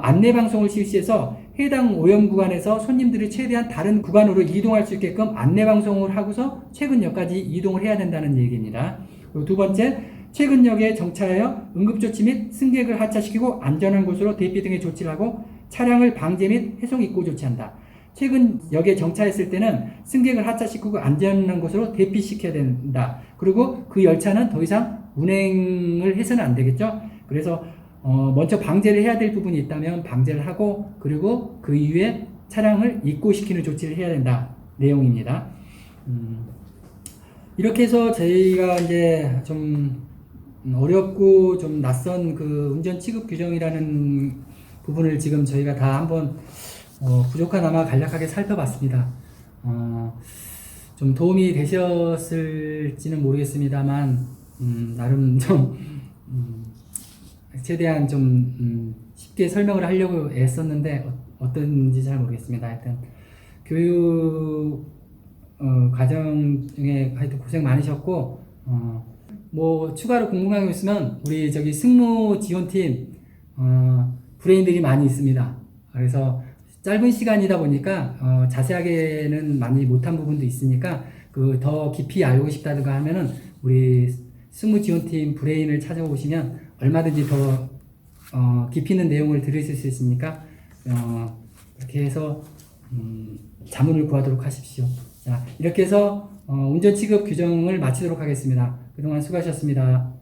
안내 방송을 실시해서 해당 오염 구간에서 손님들이 최대한 다른 구간으로 이동할 수 있게끔 안내 방송을 하고서 최근역까지 이동을 해야 된다는 얘기입니다. 그리고 두 번째, 최근역에 정차하여 응급조치 및 승객을 하차시키고 안전한 곳으로 대피 등의 조치를 하고 차량을 방제 및 해송 입고 조치한다. 최근역에 정차했을 때는 승객을 하차시키고 안전한 곳으로 대피시켜야 된다. 그리고 그 열차는 더 이상 운행을 해서는 안 되겠죠. 그래서 먼저 방제를 해야 될 부분이 있다면 방제를 하고, 그리고 그 이후에 차량을 입고시키는 조치를 해야 된다 내용입니다. 이렇게 해서 저희가 이제 좀 어렵고 좀 낯선 그 운전 취급 규정이라는 부분을 지금 저희가 다 한번 부족하나마 간략하게 살펴봤습니다. 좀 도움이 되셨을지는 모르겠습니다만 나름 좀 최대한 좀 쉽게 설명을 하려고 애썼는데 어떤지 잘 모르겠습니다. 하여튼 교육 과정 중에 하여튼 고생 많으셨고 뭐 추가로 궁금한 거 있으면 우리 저기 승무 지원팀 브레인들이 많이 있습니다. 그래서 짧은 시간이다 보니까 자세하게는 많이 못한 부분도 있으니까 그 더 깊이 알고 싶다든가 하면은 우리 승무 지원팀 브레인을 찾아오시면 얼마든지 더 깊이 있는 내용을 들으실 수 있으니까 이렇게 해서 자문을 구하도록 하십시오. 자, 이렇게 해서 운전 취급 규정을 마치도록 하겠습니다. 그동안 수고하셨습니다.